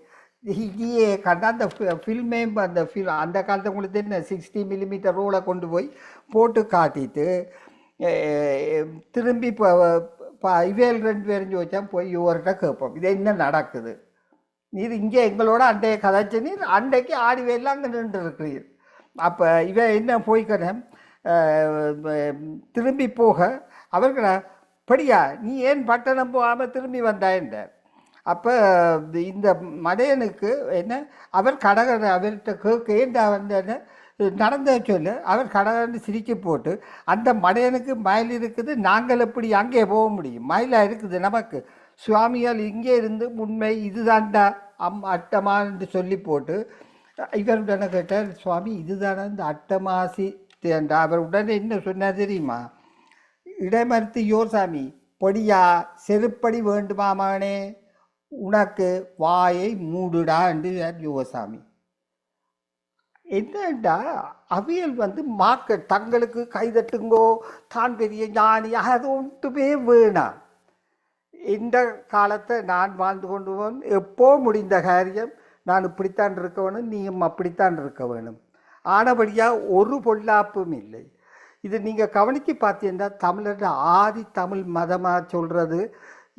இங்கேயே கண்டா அந்த ஃபில்மே அந்த காலத்தை உங்களுக்கு என்ன 60 mm ரோலை கொண்டு போய் போட்டு காட்டிட்டு திரும்பி இவேல் 2 பேரும் வச்சா போய் இவர்கிட்ட கேட்போம், இது என்ன நடக்குது, நீர் இங்கே எங்களோட அண்டைய கதைச்சு நீர் அண்டைக்கு ஆடிவேலாம் அங்கே நின்று இருக்கிறீர். அப்போ என்ன போய்க்கிறேன் திரும்பி போக அவர்கள படியா நீ ஏன் பட்டணம் போகாமல் திரும்பி வந்தாயின்றார். அப்போ இந்த மடையனுக்கு என்ன அவர் கடகன் அவர்கிட்ட கேட்க ஏண்டா வந்து நடந்த சொல்ல அவர் கடகன்னு சிரிக்க போட்டு, அந்த மடையனுக்கு மயில் இருக்குது, நாங்கள் எப்படி அங்கே போக முடியும், மயிலாக இருக்குது நமக்கு, சுவாமியால் இங்கே இருந்து உண்மை இதுதான்டா அட்டமான்னு சொல்லி போட்டு இவர் உடனே கேட்டார், சுவாமி இதுதானே இந்த அட்டமாசி தேண்டா. அவர் உடனே என்ன சொன்னார் தெரியுமா, இடைமறுத்து யோசாமி பொடியா செருப்படி வேண்டுமா மகனே, உனக்கு வாயை மூடுடா என்று யோசாமி. என்னடா அவியல் வந்து மார்க்கெட் தங்களுக்கு கைதட்டுங்கோ, தான் பெரிய ஞானி, அது ஒன்றுமே வேணாம். இந்த காலத்தை நான் வாழ்ந்து கொண்டு போன், எப்போ முடிந்த காரியம் நான் இப்படித்தான் இருக்க வேணும், நீயும் அப்படித்தான் இருக்க வேணும். ஆனபடியாக ஒரு பொல்லாப்பும் இல்லை. இது நீங்கள் கவனித்து பார்த்தீங்கன்னா தமிழர் ஆதி தமிழ் மதமாக சொல்கிறது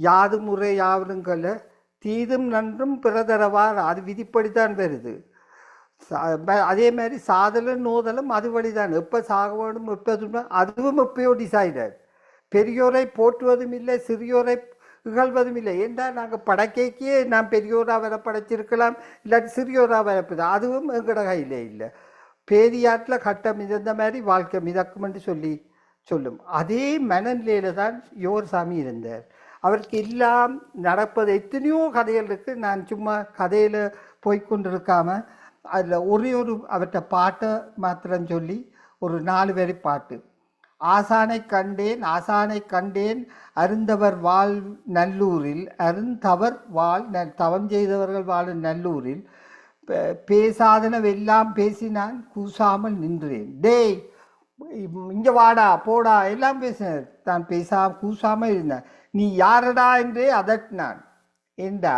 யாது முறை யாவருங்கள தீதும் நன்றும் பிறதரவார், அது விதிப்படித்தான் வருது. அதே மாதிரி சாதலும் நோதலும் அது வழிதான், எப்போ சாக வேணும் எப்போ அதுவும் எப்பயோ டிசைடட். பெரியோரை போற்றுவதும் இல்லை, சிறியோரை இகழ்வதும் இல்லை. ஏண்டா நாங்கள் படைக்கைக்கே நான் பெரியோராக வர படைச்சிருக்கலாம், இல்லாட்டி சிறியோராக வரப்பது, அதுவும் எங்கட கையில் இல்லை. பேரியாற்றில் கட்டம் மிதந்த மாதிரி வாழ்க்கை மிதக்கும்னு சொல்லும். அதே மனநிலையில தான் யோர்சாமி இருந்தார். அவருக்கு எல்லாம் நடப்பது எத்தனையோ கதைகள் இருக்குது. நான் சும்மா கதையில் போய்கொண்டிருக்காமல் அதில் ஒரே அவர்கிட்ட பாட்டை மாத்திரம் சொல்லி ஒரு 4 வரி பாட்டு. ஆசானை கண்டேன் அருந்தவர் வாழ் நல்லூரில், அருந்தவர் தவம் செய்தவர்கள் வாழும் நல்லூரில், பேசாதனவெல்லாம் பேசினான் கூசாமல் நின்றேன். டேய் இங்கே வாடா போடா எல்லாம் பேசினார், தான் கூசாமல் இருந்தேன். நீ யாரடா என்றே அதட்டினான். ஏண்டா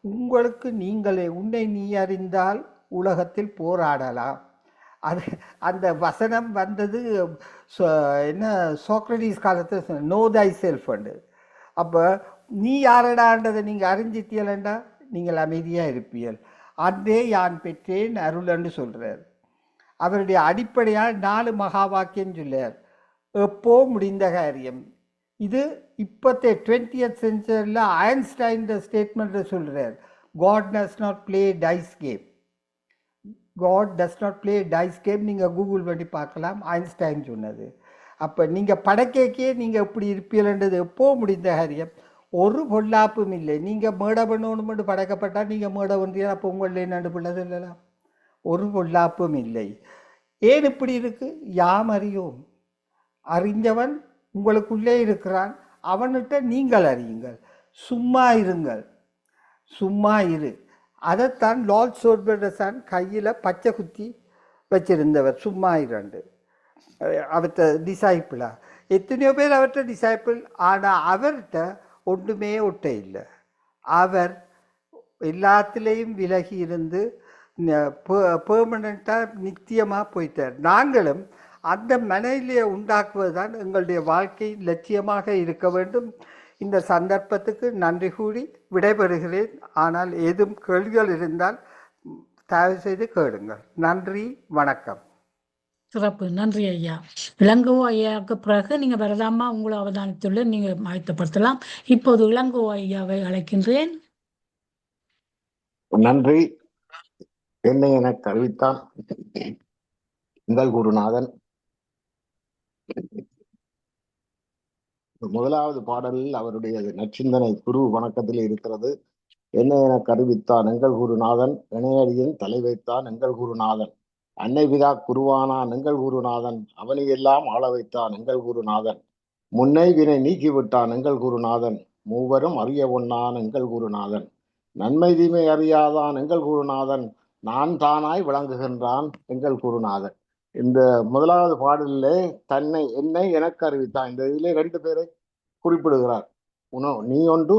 உங்களுக்கு நீங்களே உன்னை நீ அறிந்தால் உலகத்தில் போராடலாம். அது அந்த வசனம் வந்தது என்ன சோக்ரட்டிஸ் காலத்தில் நோ தை செல்ஃப் அண்டு. அப்போ நீ யாரடான்றதை நீங்கள் அறிஞ்சிட்டியலண்டா நீங்கள் அமைதியாக இருப்பீர்கள். அன்றே யான் பெற்றேன் அருள்ன்னு சொல்கிறார். அவருடைய அடிப்படையாக 4 மகா வாக்கியம் சொல்றார். எப்போ முடிந்த காரியம் இது. இப்போத்தே 20th செஞ்சுரியில் ஐன்ஸ்டைன் ஸ்டேட்மெண்ட்டை சொல்கிறார், God does not play dice game. God does not play dice game. நீங்கள் கூகுள் பண்ணி பார்க்கலாம், ஐன்ஸ்டைன் சொன்னது. அப்போ நீங்கள் படைக்கைக்கே நீங்கள் எப்படி இருப்பீங்கன்றது எப்போ முடிந்த காரியம். ஒரு பொல்லாப்பும் இல்லை. நீங்கள் மேடை பண்ணணும்னு படைக்கப்பட்டால் நீங்கள் மேடை ஒன்றியா, அப்போ உங்களே நண்டு பிள்ளை சொல்லலாம். ஒரு பொல்லாப்பும் இல்லை. ஏன் இப்படி இருக்கு? யாம் அறியோம். அறிஞ்சவன் உங்களுக்குள்ளே இருக்கிறான், அவன்கிட்ட நீங்கள் அறியுங்கள். சும்மா இருங்கள், சும்மா இரு. அதைத்தான் லார்ட் சோர்பர்டசான் கையில் பச்சை குத்தி வச்சிருந்தவர், சும்மா இரண்டு. அவர்கிட்ட டிசைப்பிளா எத்தனையோ பேர் அவர்கிட்ட டிசைப்பிள். ஆனால் அவர்கிட்ட ஒன்றுமே ஒட்ட இல்லை. அவர் எல்லாத்துலேயும் விலகி இருந்து பெர்மனண்ட்டாக நித்தியமாக போயிட்டார். நாங்களும் அந்த மனநிலையை உண்டாக்குவது தான் எங்களுடைய வாழ்க்கை லட்சியமாக இருக்க வேண்டும். இந்த சந்தர்ப்பத்துக்கு நன்றி கூறி விடைபெறுகிறேன். ஆனால் ஏதும் கேள்விகள் இருந்தால் தயவு செய்து கேளுங்கள். நன்றி, வணக்கம். சிறப்பு, நன்றி ஐயா. இளங்கோ ஐயாவுக்கு பிறகு நீங்க வரலாமா? உங்களை அவதானித்துள்ள நீங்க ஆயத்தப்படுத்தலாம். இப்போது இளங்கோ ஐயாவை அழைக்கின்றேன். நன்றி. என்னை எனக்கு அறிவித்தான் உங்கள் குருநாதன். முதலாவது பாடலில் அவருடைய நற்சிந்தனை குரு வணக்கத்தில் இருக்கிறது. என்னை எனக்கு அறிவித்தான் எங்கள் குருநாதன், இணையடியின் தலை வைத்தான் எங்கள் குருநாதன், அன்னை பிதா குருவானான் எங்கள் குருநாதன், அவனையெல்லாம் ஆள வைத்தான் எங்கள் குருநாதன், முன்னை வினை நீக்கிவிட்டான் எங்கள் குருநாதன், மூவரும் அறிய ஒண்ணான் எங்கள் குருநாதன், நன்மை தீமை அறியாதான் எங்கள் குருநாதன், நான் தானாய் விளங்குகின்றான் எங்கள் குருநாதன். இந்த முதலாவது பாடலிலே என்னை எனக்கு அறிவித்தான். இந்த இதிலே 2 பேரை குறிப்பிடுகிறார். நீ ஒன்று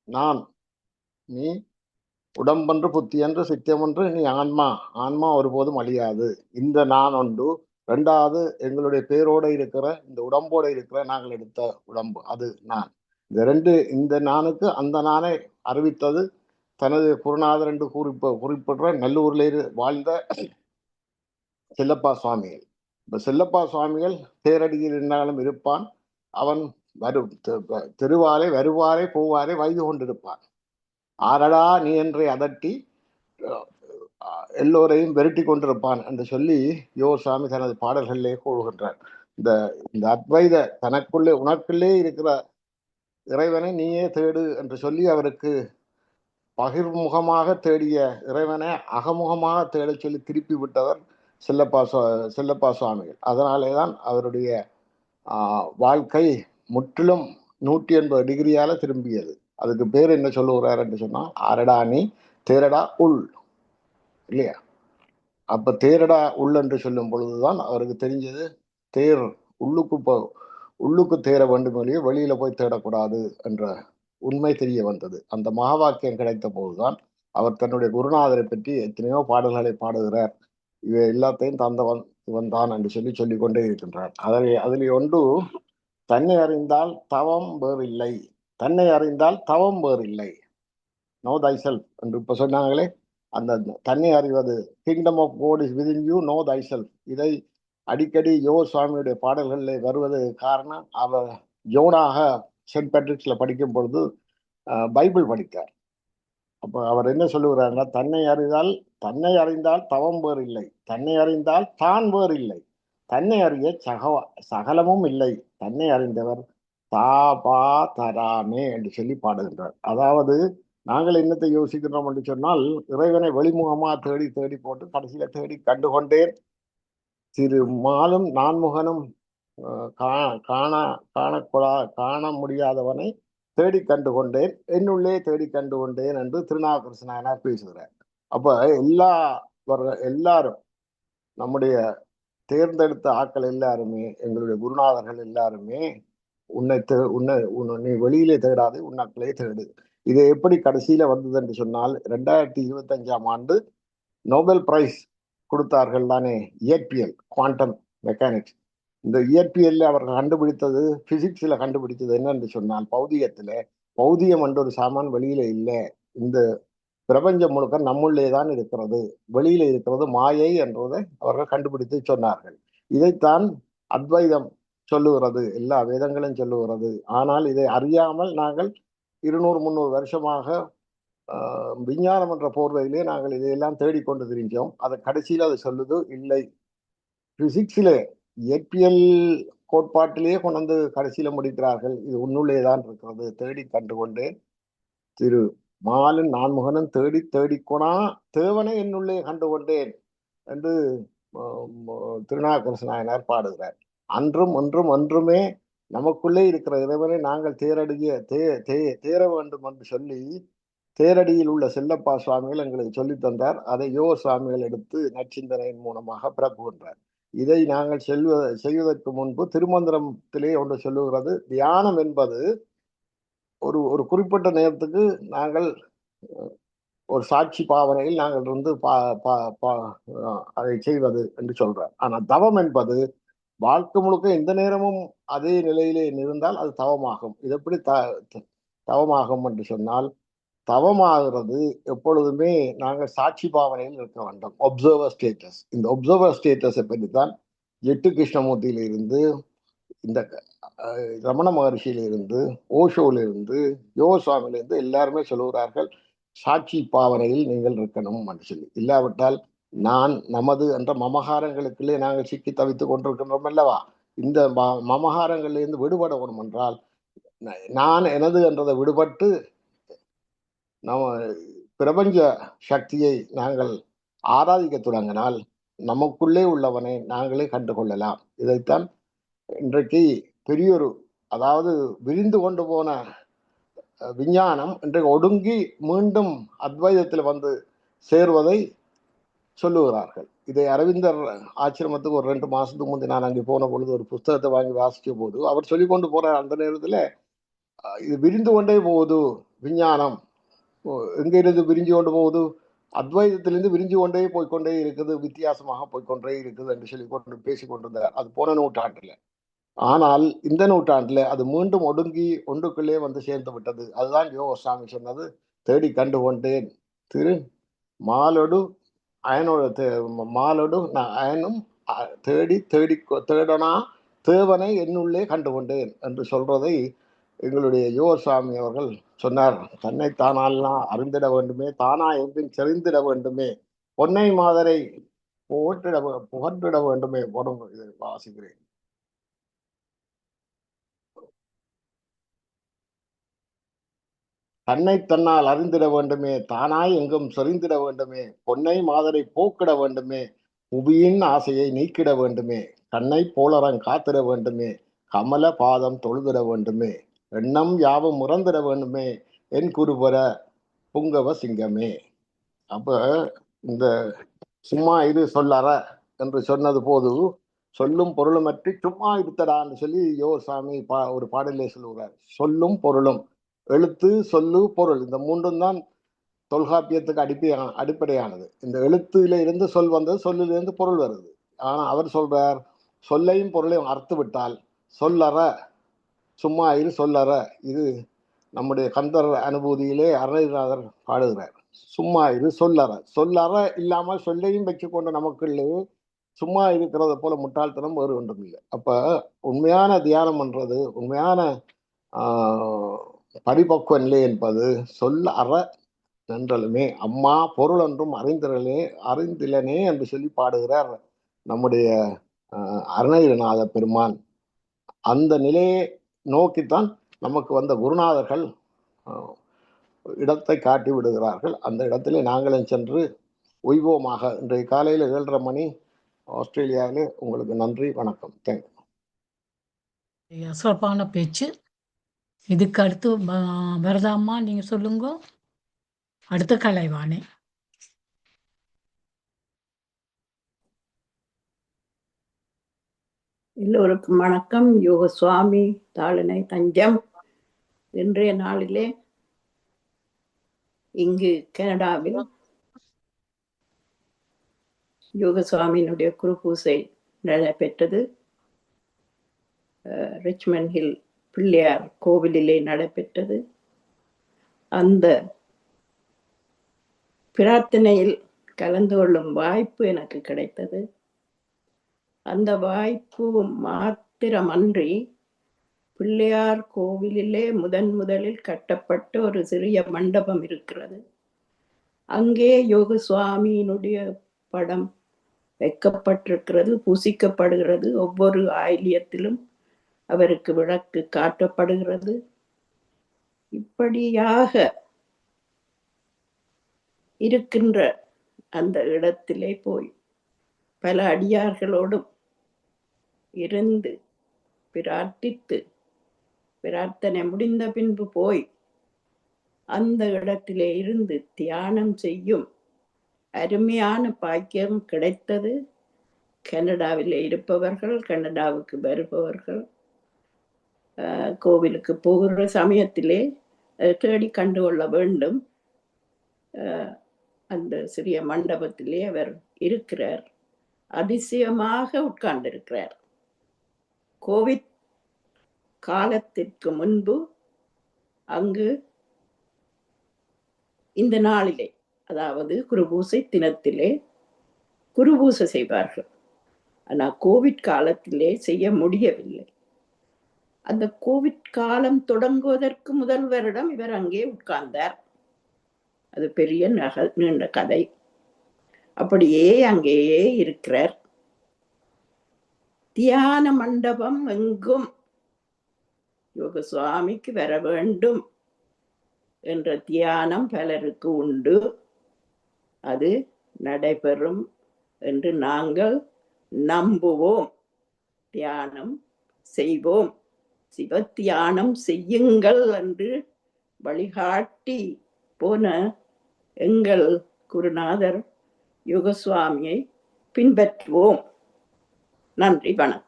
நான், நீ உடம்பன்று புத்தியன்று சித்தியமன்று, நீ ஆன்மா ஒருபோதும் அழியாது. இந்த நான் ஒன்று. 2வது எங்களுடைய பேரோட இருக்கிற இந்த உடம்போட இருக்கிற நாங்கள் எடுத்த உடம்பு, அது நான். இந்த நானுக்கு அந்த நானை அறிவித்தது தனது குருநாதர் என்று குறிப்பிடுற நல்லூரில் வாழ்ந்த செல்லப்பா சுவாமிகள். இப்ப செல்லப்பா சுவாமிகள் தேரடியில் இருந்தாலும் இருப்பான். அவன் திருவாரை வருவாரே போவாரே வைது கொண்டிருப்பான். ஆரடா நீ என்றே அதட்டி எல்லோரையும் விரட்டி கொண்டிருப்பான் என்று சொல்லி யோசாமி தனது பாடல்களிலே கூறுகின்றார். இந்த அத்வைத தனக்குள்ளே உனக்குள்ளே இருக்கிற இறைவனை நீயே தேடு என்று சொல்லி அவருக்கு பகிர்முகமாக தேடிய இறைவனை அகமுகமாக தேட சொல்லி திருப்பி விட்டவர் செல்லப்பா சுவாமிகள். அதனாலேதான் அவருடைய வாழ்க்கை முற்றிலும் 180 டிகிரியால திரும்பியது. அதுக்கு பேர் என்ன சொல்லுகிறார் என்று சொன்னா, ஆரடா நீ தேரடா உள், இல்லையா? அப்ப தேரடா உள் என்று சொல்லும் பொழுதுதான் அவருக்கு தெரிஞ்சது தேர் உள்ளுக்கு தேர வேண்டும், வெளியில போய் தேடக்கூடாது என்ற உண்மை தெரிய வந்தது. அந்த மகா வாக்கியம் கிடைத்த போதுதான் அவர் தன்னுடைய குருநாதரை பற்றி எத்தனையோ பாடல்களை பாடுகிறார். இவை எல்லாத்தையும் தந்தவன் இவன் தான் என்று சொல்லிக் கொண்டே இருக்கின்றார். அதில் ஒன்று, தன்னை அறிந்தால் தவம் வேறில்லை, தன்னை அறிந்தால் தவம் வேறில்லை, நோ தை செல்ஃப் என்று இப்ப சொன்னாங்களே, அந்த தன்னை அறிவது, kingdom of God is within you, know thyself. இதை அடிக்கடி சுவாமியுடைய பாடல்களில் வருவது காரணம், அவர் ஜோனாக சென்ட் பேட்ரிக்ஸ்ல படிக்கும் பொழுது பைபிள் படித்தார். அப்ப அவர் என்ன சொல்லுகிறாருன்னா, தன்னை அறிந்தால் தவம் வேறு இல்லை, தன்னை அறிந்தால் தான் வேறு இல்லை, தன்னை அறிய சகலமும் இல்லை, தன்னை அறிந்தவர் தாபா தராமே என்று சொல்லி பாடுகின்றார். அதாவது நாங்கள் என்னத்தை யோசிக்கின்றோம் என்று சொன்னால், இறைவனை வெளிமுகமா தேடி தேடி போட்டு கடைசியில தேடி கண்டுகொண்டேன், திருமாலும் நான்முகனும் காண முடியாதவனை தேடி கண்டு கொண்டேன், என்னுள்ளே தேடி கண்டு கொண்டேன் என்று திருநாவுக்கரசனார் பேசுகிறார். அப்ப எல்லாரும் நம்முடைய தேர்ந்தெடுத்த ஆட்கள் எல்லாருமே, எங்களுடைய குருநாதர்கள் எல்லாருமே, நீ வெளியிலே தேடாது, உன்னக்களே தேடு. இது எப்படி கடைசியில வந்தது என்று சொன்னால், 2025ஆம் ஆண்டு நோபல் பிரைஸ் கொடுத்தார்கள் தானே, இயற்பியல், குவாண்டம் மெக்கானிக்ஸ். இந்த இயற்பியல்ல அவர்கள் கண்டுபிடித்தது, பிசிக்ஸ்ல கண்டுபிடித்தது என்னன்னு சொன்னால், பௌதியம் என்ற ஒரு சாமான் வெளியில இல்லை, இந்த பிரபஞ்சம் முழுக்க நம்முள்ளே தான் இருக்கிறது, வெளியில இருக்கிறது மாயை என்றதை அவர்கள் கண்டுபிடித்து சொன்னார்கள். இதைத்தான் அத்வைதம் சொல்லுகிறது, எல்லா வேதங்களும் சொல்லுகிறது. ஆனால் இதை அறியாமல் நாங்கள் 200-300 வருஷமாக விஞ்ஞானம் என்ற போர்வையிலே நாங்கள் இதையெல்லாம் தேடிக்கொண்டு திரிஞ்சோம். அதை கடைசியில் அது சொல்லுது இல்லை, பிசிக்ஸிலே இயற்பியல் கோட்பாட்டிலேயே கொண்டு வந்து கடைசியில முடிக்கிறார்கள், இது உன்னுள்ளே தான் இருக்கிறது, தேடி கண்டுகொண்டேன், திரு மாலன் நான்முகனும் தேடிக்கொணா தேவனை என்னுள்ளே கண்டுகொண்டேன் என்று திருநாவுக்கரசு நாயனார் பாடுகிறார். ஒன்றுமே நமக்குள்ளே இருக்கிற இறைவனை நாங்கள் தேர வேண்டும் என்று சொல்லி தேரடியில் உள்ள செல்லப்பா சுவாமிகள் எங்களுக்கு சொல்லி தந்தார். அதை சுவாமிகள் எடுத்து நற்சிந்தனையின் மூலமாக பிறப்புகின்றார். இதை நாங்கள் செய்வதற்கு முன்பு திருமந்திரத்திலே ஒன்று சொல்லுகிறது, தியானம் என்பது ஒரு குறிப்பிட்ட நேரத்துக்கு நாங்கள் ஒரு சாட்சி பாவனையில் நாங்கள் இருந்து அதை செய்வது என்று சொல்றார். ஆனா தவம் என்பது வாழ்க்கை முழுக்க எந்த நேரமும் அதே நிலையிலே இருந்தால் அது தவமாகும். இது எப்படி தவமாகும் என்று சொன்னால், தவமாகிறது எப்பொழுதுமே நாங்கள் சாட்சி பாவனையில் இருக்க வேண்டும், ஒப்சர்வர் ஸ்டேட்டஸ். இந்த ஒப்சர்வர் ஸ்டேட்டஸை பற்றி தான் ஜெட்டு கிருஷ்ணமூர்த்தியிலிருந்து, இந்த ரமண மகர்ஷியிலிருந்து, ஓஷோவிலிருந்து, சுவாமியிலிருந்து எல்லாருமே சொல்லுகிறார்கள், சாட்சி பாவனையில் நீங்கள் இருக்கணும் என்று சொல்லி. இல்லாவிட்டால் நான் நமது என்ற மமகாரங்களுக்குள்ளே நாங்கள் சிக்கி தவித்துக் கொண்டிருக்கின்றோம் அல்லவா? இந்த மமகாரங்களிலிருந்து விடுபட வேணும் என்றால், நான் எனது என்றதை விடுபட்டு நம்ம பிரபஞ்ச சக்தியை நாங்கள் ஆராதிக்க தொடங்கினால் நமக்குள்ளே உள்ளவனை நாங்களே கண்டுகொள்ளலாம். இதைத்தான் இன்றைக்கு பெரியொரு, அதாவது விரிந்து கொண்டு போன விஞ்ஞானம் இன்றைக்கு ஒடுங்கி மீண்டும் அத்வைதத்தில் வந்து சேருவதை சொல்லுகிறார்கள். இதை அரவிந்தர் ஆசிரமத்துக்கு ஒரு 2 மாசத்துக்கு முந்தைய நான் அங்கே போன பொழுது ஒரு புத்தகத்தை வாங்கி வாசிச்ச போது அவர் சொல்லி கொண்டு போற அந்த நேரத்துல இது விரிந்து கொண்டே போகுது விஞ்ஞானம். எங்கிருந்து விரிஞ்சு கொண்டு போகுது? அத்வைதத்திலிருந்து விரிஞ்சு கொண்டே போய்கொண்டே இருக்குது, வித்தியாசமாக போய்கொண்டே இருக்குது என்று சொல்லி கொண்டு பேசிக்கொண்டிருந்தார். அது போன நூற்றாண்டுல. ஆனால் இந்த நூற்றாண்டுல அது மீண்டும் ஒடுங்கி ஒன்றுக்குள்ளே வந்து சேர்ந்து விட்டது. அதுதான் யோகசாமி சொன்னது, தேடி கண்டு கொண்டேன் திரு மாலோடு அயனோட மாலோடு அயனும் தேடி தேடி தேடனா தேவனை என்னுள்ளே கண்டு கொண்டேன் என்று சொல்றதை எங்களுடைய யோகசாமி அவர்கள் சொன்னார். தன்னை தானாலாம் அறிந்திட வேண்டுமே, தானா எங்கும் செறிந்திட வேண்டுமே, பொன்னை மாதரை புகற்றிட வேண்டுமே. இதை வாசிக்கிறேன். தன்னை தன்னால் அறிந்திட வேண்டுமே, தானாய் எங்கும் செறிந்திட வேண்டுமே, பொன்னை மாதரை போக்கிட வேண்டுமே, புவியின் ஆசையை நீக்கிட வேண்டுமே, கண்ணை போலரங் காத்திட வேண்டுமே, கமல பாதம் தொழுதிட வேண்டுமே, எண்ணம் யாவும் முறந்திட வேண்டுமே, என் குருபர புங்கவ சிங்கமே. அப்ப இந்த சும்மா இது சொல்லற என்று சொன்னது போது சொல்லும் பொருளுமற்றி சும்மா இருத்தடான்னு சொல்லி யோகசாமி ஒரு பாடலே சொல்லுகிறார். சொல்லும் பொருளும், எழுத்து சொல்லு பொருள், இந்த மூன்றும் தான் தொல்காப்பியத்துக்கு அடிப்படையானது. இந்த எழுத்துல இருந்து சொல் வந்தது, சொல்லிலிருந்து பொருள் வருது. ஆனா அவர் சொல்றார், சொல்லையும் பொருளையும் அறுத்து விட்டால் சொல்லற, சும்மா இரு சொல்லற. இது நம்முடைய கந்தர் அனுபூதியிலே அருணகிரிநாதர் பாடுகிறார். சும்மா இரு சொல்லற, சொல்லற இல்லாமல் சொல்லையும் வச்சு கொண்ட நமக்குள்ளே சும்மா இருக்கிறத போல முட்டாள்தனம் வேறு ஒன்றும் இல்லை. அப்ப உண்மையான தியானம் பண்றது, உண்மையான பரிபக்குவ நிலை என்பது சொல்ல அற நன்றலுமே, அம்மா பொருள் என்றும் அறிந்திலனே என்று சொல்லி பாடுகிறார் நம்முடைய அருணகிரிநாத பெருமான். அந்த நிலையை நோக்கித்தான் நமக்கு வந்த குருநாதர்கள் இடத்தை காட்டி விடுகிறார்கள். அந்த இடத்திலே நாங்களும் சென்று ஓய்வோமாக. இன்றைய காலையில் 7:30 மணி ஆஸ்திரேலியாவிலே. உங்களுக்கு நன்றி, வணக்கம். தேங்க்யூ. சிறப்பான பேச்சு. இதுக்கு அடுத்து வரதாம்மா, நீங்க சொல்லுங்க. அடுத்த கலைவாணி. எல்லோருக்கும் வணக்கம். யோக சுவாமி தாளினை தஞ்சம். இன்றைய நாளிலே இங்கு கனடாவில் யோக சுவாமியினுடைய குரு பூசை நடைபெற்றது. ரிச்மண்ட் ஹில் பிள்ளையார் கோவிலிலே நடைபெற்றது. அந்த பிரார்த்தனையில் கலந்து கொள்ளும் வாய்ப்பு எனக்கு கிடைத்தது. அந்த வாய்ப்பு மாத்திரமன்றி, பிள்ளையார் கோவிலிலே முதலில் கட்டப்பட்ட ஒரு சிறிய மண்டபம் இருக்கிறது. அங்கே யோக சுவாமியினுடைய படம் வைக்கப்பட்டிருக்கிறது, பூசிக்கப்படுகிறது. ஒவ்வொரு ஆலயத்திலும் அவருக்கு விளக்கு காட்டப்படுகிறது. இப்படியாக இருக்கின்ற அந்த இடத்திலே போய் பல அடியார்களோடும் இருந்து பிரார்த்தித்து, பிரார்த்தனை முடிந்த பின்பு போய் அந்த இடத்திலே இருந்து தியானம் செய்யும் அருமையான பாக்கியம் கிடைத்தது. கனடாவிலே இருப்பவர்கள், கனடாவுக்கு வருபவர்கள், கோவிலுக்கு போகிற சமயத்திலே தேடி கண்டுகொள்ள வேண்டும். அந்த சிறிய மண்டபத்திலே அவர் இருக்கிறார். அதிசயமாக உட்கார்ந்திருக்கிறார். கோவிட் காலத்திற்கு முன்பு அங்கு இந்த நாளிலே, அதாவது குருபூசை தினத்திலே குருபூசை செய்வார்கள். ஆனால் கோவிட் காலத்திலே செய்ய முடியவில்லை. அந்த கோவிட் காலம் தொடங்குவதற்கு முதல் வருடம் இவர் அங்கே உட்கார்ந்தார். அது பெரிய நீண்ட கதை. அப்படியே அங்கேயே இருக்கிறார். தியான மண்டபம் எங்கும் யோக சுவாமிக்கு வர வேண்டும் என்ற தியானம் பலருக்கு உண்டு. அது நடைபெறும் என்று நாங்கள் நம்புவோம். தியானம் செய்வோம், சிவ தியானம் செய்யுங்கள் என்று வழிகாட்டி போன எங்கள் குருநாதர் யோகசுவாமியை பின்பற்றுவோம். நன்றி, வணக்கம்.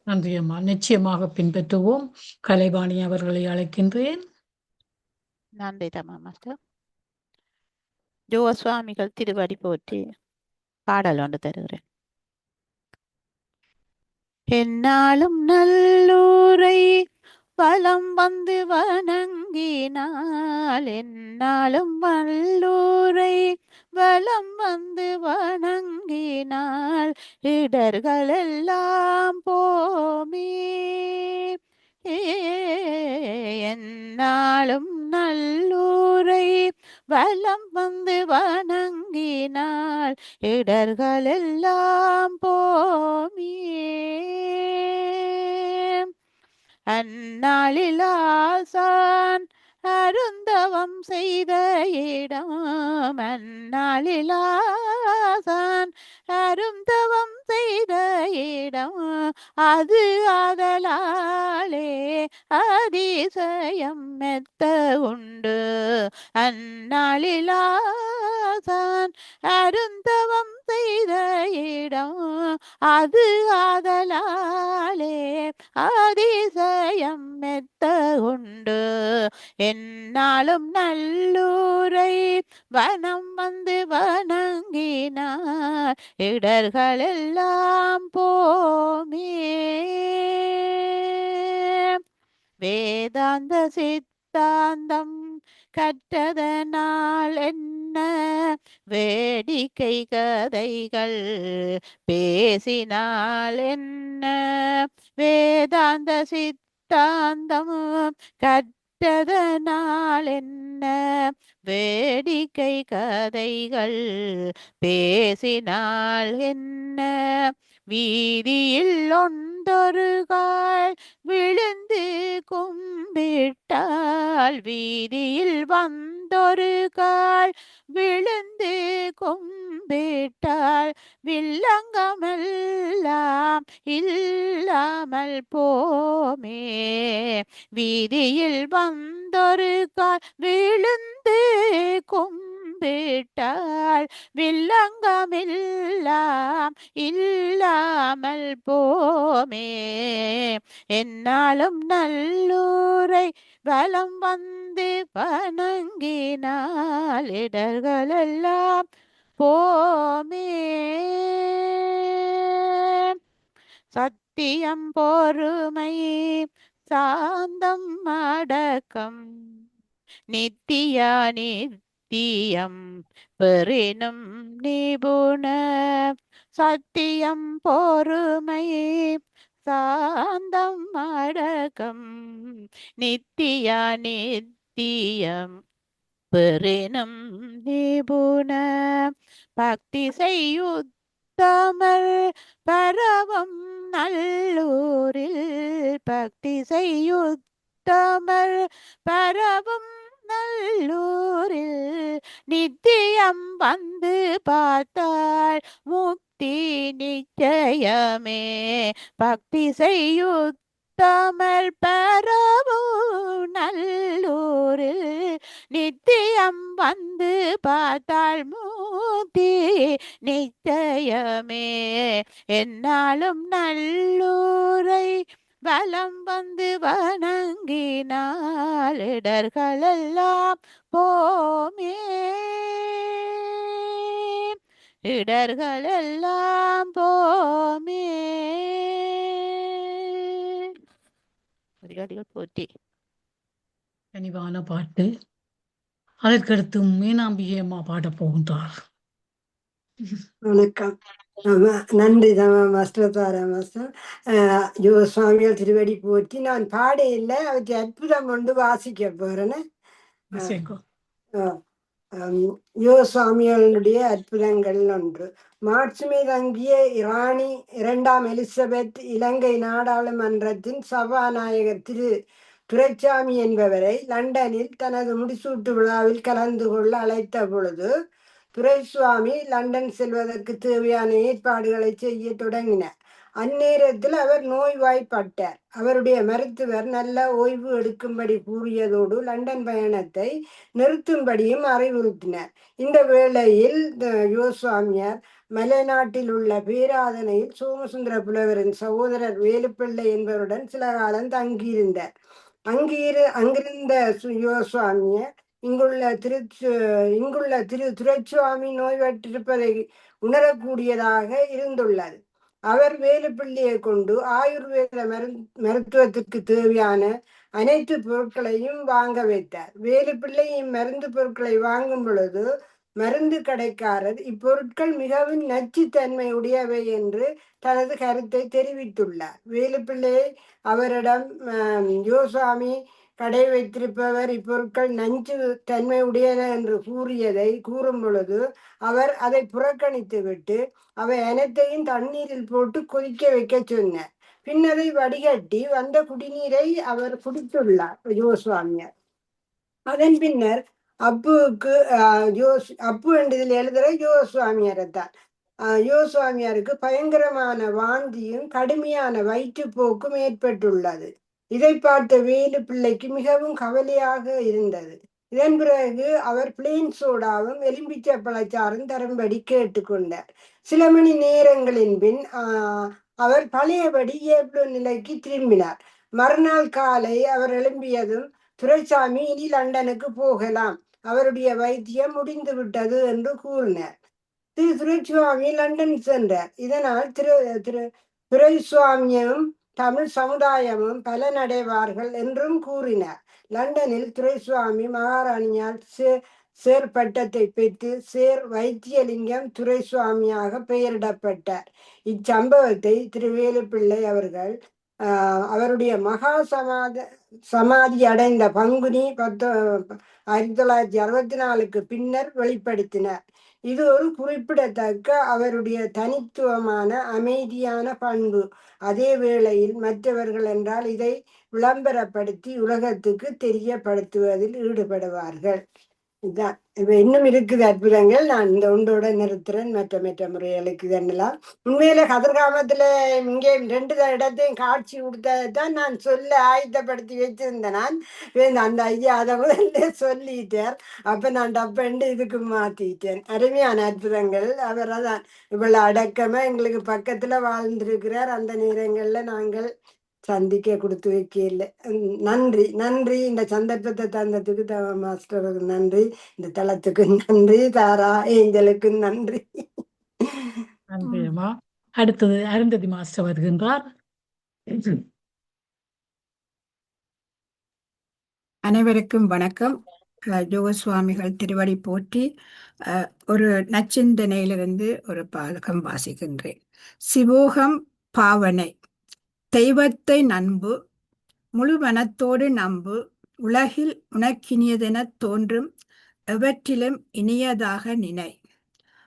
நன்றி அம்மா. நிச்சயமாக பின்பற்றுவோம். கலைவாணி அவர்களை அழைக்கின்றேன். நன்றி தம்மா மாஸ்டர். யோகசுவாமிகள் திருவடி போற்றி பாடல் ஒன்று தருகிறேன். என்னாலும் நல்லூரை வலம் வந்து வணங்கினால், என்னாலும் வல்லூரை வலம் வந்து வணங்கினால் இடர்கள் எல்லாம் போமே. என்னாலும் நல்லூரை வலம் வந்து வணங்கினால் இடர்கள் எல்லாம் போமே. அந்நாளில் ஆசான் அருந்தவம் செய்த இடம், அந்நாளில் ஆசான் அருந்தவம் செய்த இடம், அது ஆதலாலே அதிசயம் மெத்த உண்டு. அந்நாளில் ஆசான் அருந்தவம் செய்த இடம், அது ஆதலாலே அதிசயம் மெத்த உண்டு. என்னாலும் நல்லூரை வனம் வந்து வணங்கினார் இடர்கள் எல்லாம் போமே. வேதாந்த சித்தாந்தம் கற்றதனால் என்ன வேடிக்கை கதைகள் பேசினால் என்ன. வேதாந்த சித்தாந்தம் கற்றதனால் என்ன வேடிக்கை கதைகள் பேசினால் என்ன. வீதியில் ஒன்றொரு கால் விழுந்து கும்பிட்டால், வீதியில் வந்தொரு கால் விழுந்து கும்பிட்டால் வில்லங்கமெல்லாம் இல்லாமல் போமே. வீதியில் வந்தொரு கால் விழுந்து கும்பிட்டால் வில்லங்கமெல்லாம் இல்லாமல் போமே. என்னாலும் நல்லூரை வலம் வந்து வணங்கினால் இடர்கள் எல்லாம் போமே. சத்தியம் பொறுமை சாந்தம் அடக்கம் நித்திய நித்தியம் பெறினும் நிபுண. சத்தியம் பொறுமை சாந்தம் அடக்கம் நித்திய நித்தியம் பெறினும் நிபுண. பக்தி செய்யுத்தமல் பரவம் நல்லூரில், பக்தி செய்யுத்தமல் பரவும் நல்லூரில் நித்தியம் வந்து பார்த்தால் முக்தி நிச்சயமே. பக்தி செய்யுத்தமல் பரவும் நல்லூரில் நித்தியம் வந்து பார்த்தால் முக்தி நிச்சயமே. என்னாலும் நல்லூரை வலம் வந்து வணங்கினால் இடர்கள் எல்லாம் போமே. இடர்கள் எல்லாம் போமே. அதிகாரிகள் போற்றி. கனிவான பாட்டு. அதற்கடுத்து மீனாம்பிகை அம்மா பாடப் போகின்றார். வணக்கம். நன்றி மாஸ்டர் தாரா மாஸ்டர். யோகசுவாமிகள் திருவடி போற்றி. நான் பாட இல்லை, அவற்றை அற்புதம் கொண்டு வாசிக்க போறேன்னு. யோகசுவாமிகளுடைய அற்புதங்கள் ஒன்று. மாட்சிமை தங்கிய இராணி 2ஆம் எலிசபெத் இலங்கை நாடாளுமன்றத்தின் சபாநாயகர் திரு துரைசாமி என்பவரை லண்டனில் தனது முடிசூட்டு விழாவில் கலந்து கொள்ள அழைத்த பொழுது துரைசுவாமி லண்டன் செல்வதற்கு தேவையான ஏற்பாடுகளை செய்ய தொடங்கினார். அந்நேரத்தில் அவர் நோய்வாய்ப்பட்டார். அவருடைய மருத்துவர் நல்ல ஓய்வு எடுக்கும்படி கூறியதோடு லண்டன் பயணத்தை நிறுத்தும்படியும் அறிவுறுத்தினார். இந்த வேளையில் யோசுவாமியார் மலைநாட்டில் உள்ள பேராதனையில் சோமசுந்தர புலவரின் சகோதரர் வேலுப்பிள்ளை என்பவருடன் சில காலம் தங்கியிருந்தார். அங்கிருந்த யோசுவாமியார் இங்குள்ள துரைசுவாமி நோய்பட்டிருப்பதை உணரக்கூடியதாக இருந்துள்ளது. அவர் வேலுப்பிள்ளையை கொண்டு ஆயுர்வேத மருத்துவத்திற்கு தேவையான அனைத்து பொருட்களையும் வாங்க வைத்தார். வேலுப்பிள்ளை இம்மருந்து பொருட்களை வாங்கும் பொழுது மருந்து கடைக்காரர் இப்பொருட்கள் மிகவும் நச்சுத்தன்மை உடையவை என்று தனது கருத்தை தெரிவித்துள்ளார். வேலுப்பிள்ளையை அவரிடம் யோசுவாமி கடை வைத்திருப்பவர் இப்பொருட்கள் நஞ்சு தன்மை உடையன என்று கூறும் பொழுது அவர் அதை புறக்கணித்து விட்டு அவை அனைத்தையும் தண்ணீரில் போட்டு கொதிக்க வைக்க சொன்னார். பின்னரை வடிகட்டி வந்த குடிநீரை அவர் குடித்துள்ளார் யோசுவாமியார். அதன் பின்னர் அப்புவுக்கு அப்பு என்றதில் எழுதுகிற யோசுவாமியாரைத்தான். யோசுவாமியாருக்கு பயங்கரமான வாந்தியும் கடுமையான வயிற்றுப்போக்கும் ஏற்பட்டுள்ளது. இதை பார்த்த வேலு பிள்ளைக்கு மிகவும் கவலையாக இருந்தது. இதன் பிறகு அவர் பிளேன் சோடாவும் எலும்பிச்சை பழச்சாரும் தரும்படி கேட்டுக்கொண்டார். சில மணி நேரங்களின் பின் அவர் பழையபடி இயல்பு நிலைக்கு திரும்பினார். மறுநாள் காலை அவர் எழும்பியதும் துரைசாமி இனி லண்டனுக்கு போகலாம், அவருடைய வைத்தியம் முடிந்து விட்டது என்று கூறினார். துரைசுவாமி லண்டன் சென்றார். இதனால் துரைசுவாமியும் தமிழ் சமுதாயமும் பலனடைவார்கள் என்றும் கூறினார். லண்டனில் துரைசுவாமி மகாராணியால் சேர் பட்டத்தை பெற்று சேர் வைத்தியலிங்கம் துரைசுவாமியாக பெயரிடப்பட்டார். இச்சம்பவத்தை திருவேலுப்பிள்ளை அவர்கள் அவருடைய மகா சமாதி அடைந்த பங்குனி 1964 பின்னர் வெளிப்படுத்தினார். இது ஒரு குறிப்பிடத்தக்க அவருடைய தனித்துவமான அமைதியான பண்பு. அதே வேளையில் மற்றவர்கள் என்றால் இதை விளம்பரப்படுத்தி உலகத்துக்கு தெரியப்படுத்துவதில் ஈடுபடுவார்கள். இதுதான். இப்ப இன்னும் இருக்குது அற்புதங்கள். நான் இந்த ஒன்றோட நிறுத்துறேன். மற்ற முறைகளுக்கு இதெல்லாம் உண்மையில கதிர்காமத்துல இங்கே 2 இடத்தையும் காட்சி கொடுத்ததான் நான் சொல்ல ஆயத்தப்படுத்தி வச்சிருந்தேன். நான் அந்த ஐயா அதை முதல்ல சொல்லிட்டார். அப்ப நான் டப்பண்டு இதுக்கு மாத்திட்டேன். அருமையான அற்புதங்கள். அவர் அதான் இவ்வளவு அடக்கமா எங்களுக்கு பக்கத்துல வாழ்ந்திருக்கிறார். அந்த நேரங்கள்ல நாங்கள் சந்திக்க கொடுத்து வைக்கல. நன்றி. இந்த சந்தர்ப்பத்தை தந்ததுக்கு மாஸ்டருக்கு நன்றி, இந்த தளத்துக்கு நன்றி, தாரா ஏஞ்சலுக்கு நன்றி. நன்றியம்மா. அடுத்தது அருந்ததி மாஸ்டர் வருகின்றார். அனைவருக்கும் வணக்கம். யோகசுவாமிகள் திருவடி போற்றி. ஒரு நச்சிந்தனையிலிருந்து ஒரு பாலகம் வாசிக்கின்றேன். சிவோகம் பாவனை. தெய்வத்தை நம்பு, முழு மனத்தோடு நம்பு. உலகில் உனக்கினியதென தோன்றும் எவற்றிலும் இனியதாக நினை.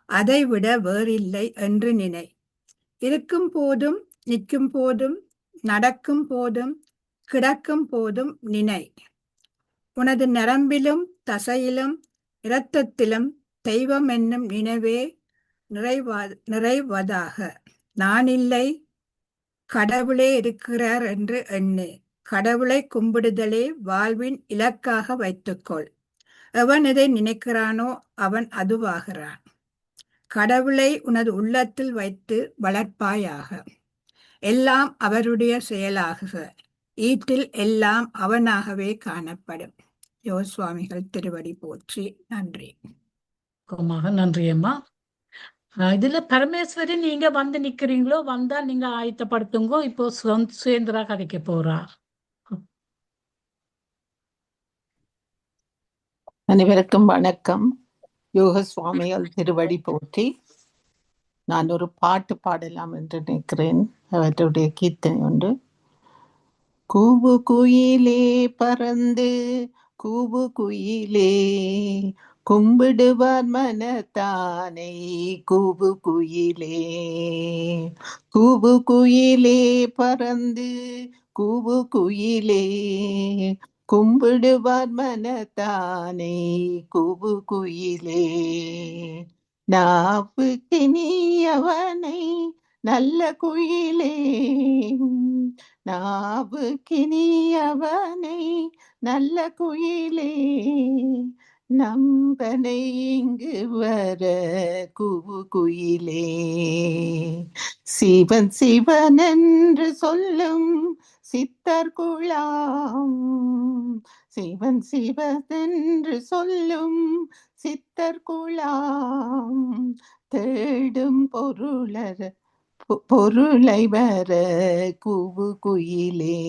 அதைவிட வேறில்லை என்று நினை. இருக்கும் போதும் நிற்கும் போதும் நடக்கும் போதும் கிடக்கும் போதும் நினை. உனது நரம்பிலும் தசையிலும் இரத்தத்திலும் தெய்வம் என்னும் நினைவே நிறைவதாக. நானில்லை, கடவுளே இருக்கிறார் என்று எண்ணு. கடவுளை கும்பிடுதலே வாழ்வின் இலக்காக வைத்துக்கொள். எவன் எதை நினைக்கிறானோ அவன் அதுவாகிறான். கடவுளை உனது உள்ளத்தில் வைத்து வளர்ப்பாயாக. எல்லாம் அவருடைய செயலாகுக. ஈட்டில் எல்லாம் அவனாகவே காணப்படும். யோசுவாமிகள் திருவடி போற்றி. நன்றி. நன்றி அம்மா. இதுல பரமேஸ்வரி நீங்க வந்து நிக்கிறீங்களோ? வந்தா நீங்க ஆயத்தப்படுத்துங்கோ. இப்போ சுயேந்திரா கதைக்க போறா. அனைவருக்கும் வணக்கம். யோக சுவாமிகள் திருவடி போற்றி. நான் ஒரு பாட்டு பாடலாம் என்று நினைக்கிறேன். அவற்றுடைய கீர்த்தனை ஒன்று. கூவு குயிலே பறந்து கூவு குயிலே கும்பிடுவார் மனத்தானை. கூவு குயிலே, கூவு குயிலே பறந்து கூவு குயிலே கும்பிடுவார் மனத்தானே கூவு குயிலே நாவுக்கு நீயவனை நல்ல குயிலே நாவுக்கு நீயவனை நல்ல குயிலே நம்பனை இங்கு வர கூவு குயிலே சிவன் சிவன் என்று சொல்லும் சித்தர் குழாம் சிவன் சிவன் என்று சொல்லும் சித்தர் குழாம் தேடும் பொருளை வர கூவு குயிலே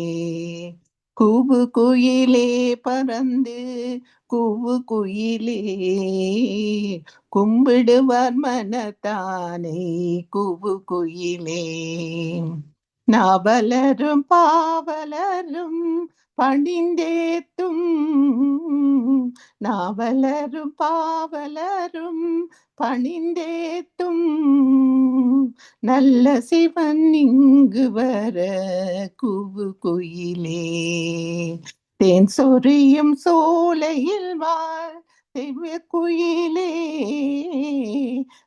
கூவு குயிலே பறந்து கூவு குயிலே கும்பிடுவார் மனத்தானே கூவு குயிலே நாவலரும் பாவலரும் பணிந்தேத்தும் நாவலரும் பாவலரும் பணிந்தேத்தும் நல்ல சிவன் இங்கு வர கூவு குயிலே தேன் சொரியும் சோலையில் வாழ் தெய்வ குயிலே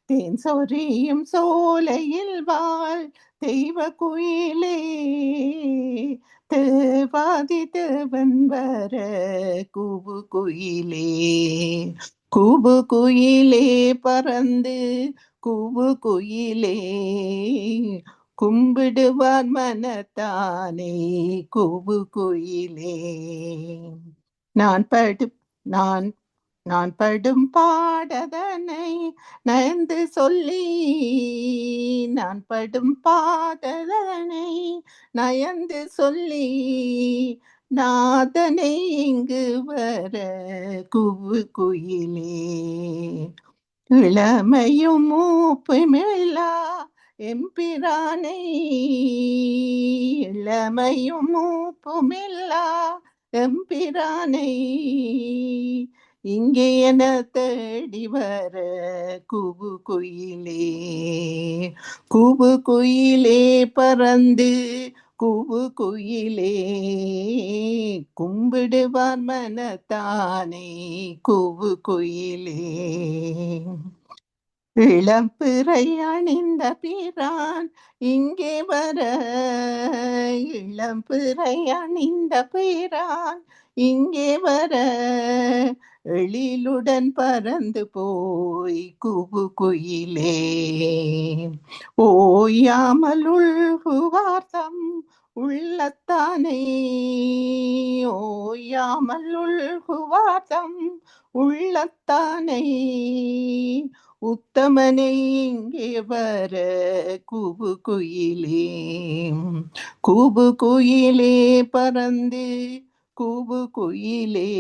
தேன் சொரியும் சோலையில் வாழ் தெய்வ குயிலே தேவாதி தேவன் வர கூவு குயிலே கூவு குயிலே பறந்து கூவு குயிலே கும்பிடுவார் மனத்தானே கூவு குயிலே நான் படும் பாடதனை நயந்து சொல்லி நான் படும் பாடதனை நயந்து சொல்லி நாதனை இங்கு வர கூவு குயிலே இளமையும் மூப்புமில்லா எம்பிரானை இளமையும் மூப்புமில்லா எம்பிரானை இங்கே என தேடி வர கூவு குயிலே கூவு குயிலே பறந்து கூவு குயிலே கும்பிடுவார் மனத்தானே கூவு குயிலே இளம்பிறை அணிந்த பிரான் இங்கே வர இளம்பிறை அணிந்த பிரான் இங்கே வர எழிலுடன் பறந்து போய் கூவு குயிலே ஓயாமல் உள்குவார்த்தம் உள்ளத்தானே ஓயாமல் உள்குவார்த்தம் உள்ளத்தானே உத்தமனை இங்கே வர கூவு குயிலே கூவு குயிலே பறந்து கூவு குயிலே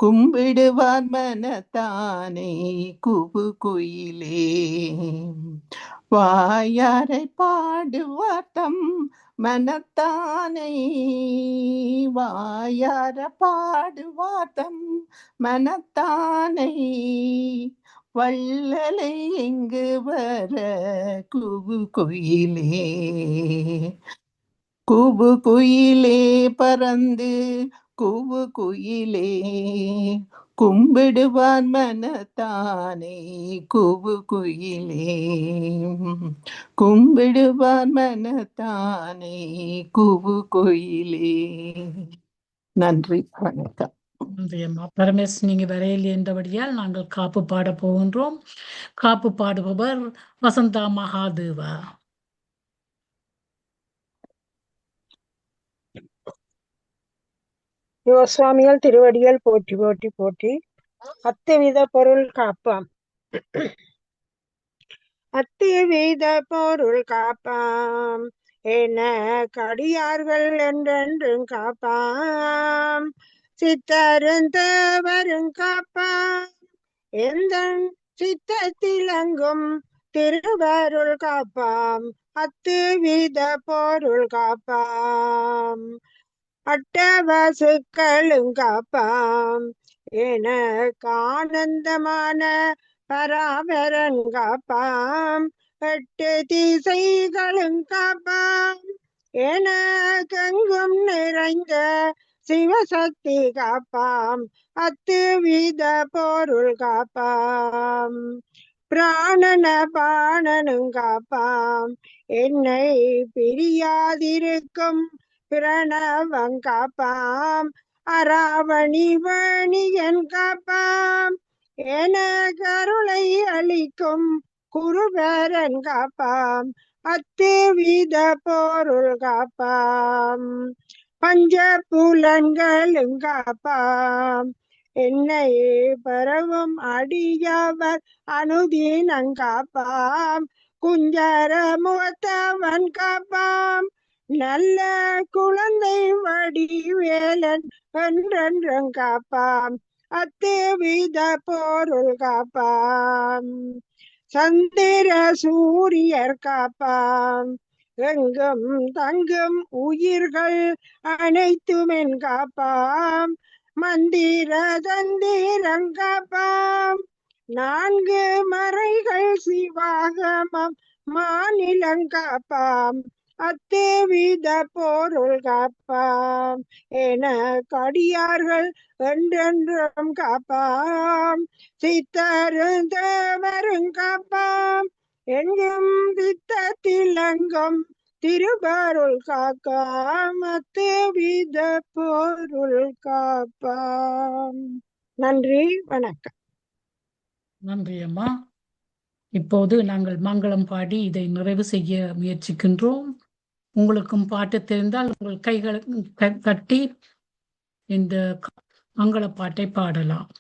கும்பிடுவார் மனத்தானே கூவு குயிலே வாயாரை பாடுவார் தம் மனத்தானை வாயார பாடுவார் தம் மனத்தானை வள்ளலை எங்கு வர கூவு குயிலே கூவு குயிலே பறந்து கூவு குயிலே கும்பிடுவார் மனத்தானே கூவு குயிலே கும்பிடுவார் மனத்தானே கூவு குயிலே நன்றி வணக்கம். நன்றி அம்மா. பரமேஸ் நீங்க வரையில் என்றபடியால் நாங்கள் காப்பு பாட போகின்றோம். காப்பு பாடுபவர் வசந்தா மகாதேவா. யோசுவாமிகள் திருவடிகள் போற்றி போற்றி போற்றி. அத்துவித பொருள் காப்பாம் அத்துவித பொருள் காப்பாம் என கடியார்கள் என்றென்றும் காப்பாம் சித்தருந்தவரும் காப்பாம் எந்த சித்தத்திலங்கும் திருவருள் காப்பாம் அத்துவித பொருள் காப்பாம் அட்டவசுக்களும் காப்பாம் எனக்கு ஆனந்தமான பராபரன் காப்பாம் எட்டு திசைகளும் காப்பாம் எனக்கெங்கும் நிறைந்த சிவசக்தி காப்பாம், அத்துவித பொருள் காப்பாம், பிராணன பாணனும் காப்பாம், என்னை பிரியாதிருக்கும் பிரணவம் காப்பாம், அராவணி வணிகன் காப்பாம், என கருளை அளிக்கும் குருபரன் காப்பாம், அத்துவித பொருள் காப்பாம், பஞ்ச புலன்களும் காப்பாம், என்னை பரவும் அடியவர் அனுதீனங் காப்பாம், குஞ்சர முகத்தவன் காப்பாம், நல்ல குழந்தை வடிவேலன் என்றென்றும் காப்பாம், அத்துவித பொருள் காப்பாம், சந்திர சூரியர் காப்பாம், எங்கும் தங்கும் உயிர்கள் அனைத்துமென் காப்பாம், மந்திர தந்திரங் காப்பாம், நான்கு மறைகள் சிவாகமம் மாநிலங் காப்பாம், அத்துவித பொருள் காப்பாம், என கடியார்கள் என்றென்றும் காப்பாம், சித்தரும் தேவரும் காப்பாம், எங்கும் தித்தத்திலங்கும் திருபருள் காக்காம், அத்துவித பொருள் காப்பாம். நன்றி, வணக்கம். நன்றி அம்மா. இப்போது நாங்கள் மங்களம் பாடி இதை நிறைவு செய்ய முயற்சிக்கின்றோம். உங்களுக்கும் பாட்டு தெரிந்தால் உங்கள் கைகளை தட்டி இந்த மங்கள பாட்டை பாடலாம்.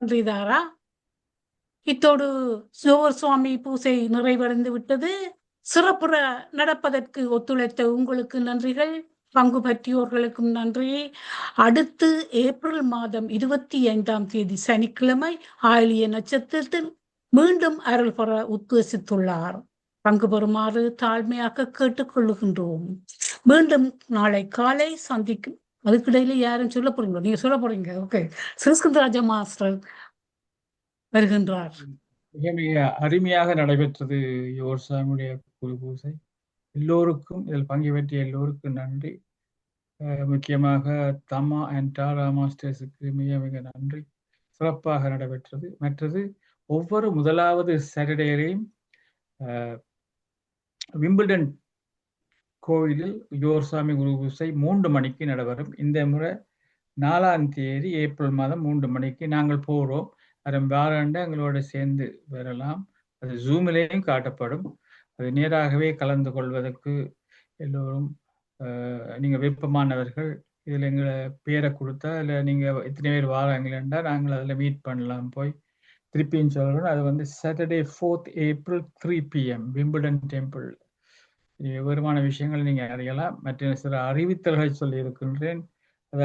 நன்றிதாரா. இத்தோடு சிவர் சுவாமி பூசை நிறைவடைந்து விட்டது. சிறப்புற நடப்பதற்கு ஒத்துழைத்த உங்களுக்கு நன்றிகள், பங்கு பற்றியோர்களுக்கும் நன்றி. அடுத்து ஏப்ரல் மாதம் 25ஆம் தேதி சனிக்கிழமை ஆயிலிய நட்சத்திரத்தில் மீண்டும் அருள் பெற உத்தேசித்துள்ளார். பங்கு பெறுமாறு தாழ்மையாக கேட்டுக்கொள்ளுகின்றோம். மீண்டும் நாளை காலை சந்திக்கும். அதுக்கிடையில யாரும் சொல்ல போறீங்களோ? நீங்க சொல்ல போறீங்க. ஓகே, சிவஸ்கந்தராஜா மாஸ்டர் வருகின்றார். மிக மிக அருமையாக நடைபெற்றது யோர் சாமியுடைய குரு பூசை. எல்லோருக்கும் இதில் பங்கு பெற்றிய எல்லோருக்கும் நன்றி. முக்கியமாக தம்மா அண்ட் டாரா மாஸ்டர்ஸுக்கு மிக மிக நன்றி. சிறப்பாக நடைபெற்றது. மற்றது ஒவ்வொரு முதலாவது சாட்டர்டேலையும் விம்பிள்டன் கோயிலில் யோர் சாமி குரு பூசை 3 மணிக்கு நடைபெறும். இந்த முறை 4ஆம் தேதி ஏப்ரல் மாதம் 3 மணிக்கு நாங்கள் போகிறோம். அதன் வாராண்டு எங்களோட சேர்ந்து வரலாம். அது ஜூமிலேயும் காட்டப்படும். அது நேராகவே கலந்து கொள்வதற்கு எல்லோரும் நீங்கள் விருப்பமானவர்கள் இதில் எங்களை பேரை கொடுத்தா இல்லை நீங்கள் எத்தனை பேர் வாராங்களேண்டா நாங்கள் அதில் மீட் பண்ணலாம். போய் திருப்பியும் சொல்லணும். அது Saturday 4th April 3 PM Wimbledon temple. விவரமான விஷயங்கள் நீங்கள் அறியலாம். மற்ற சில அறிவித்தல்களை சொல்லி இருக்கின்றேன்.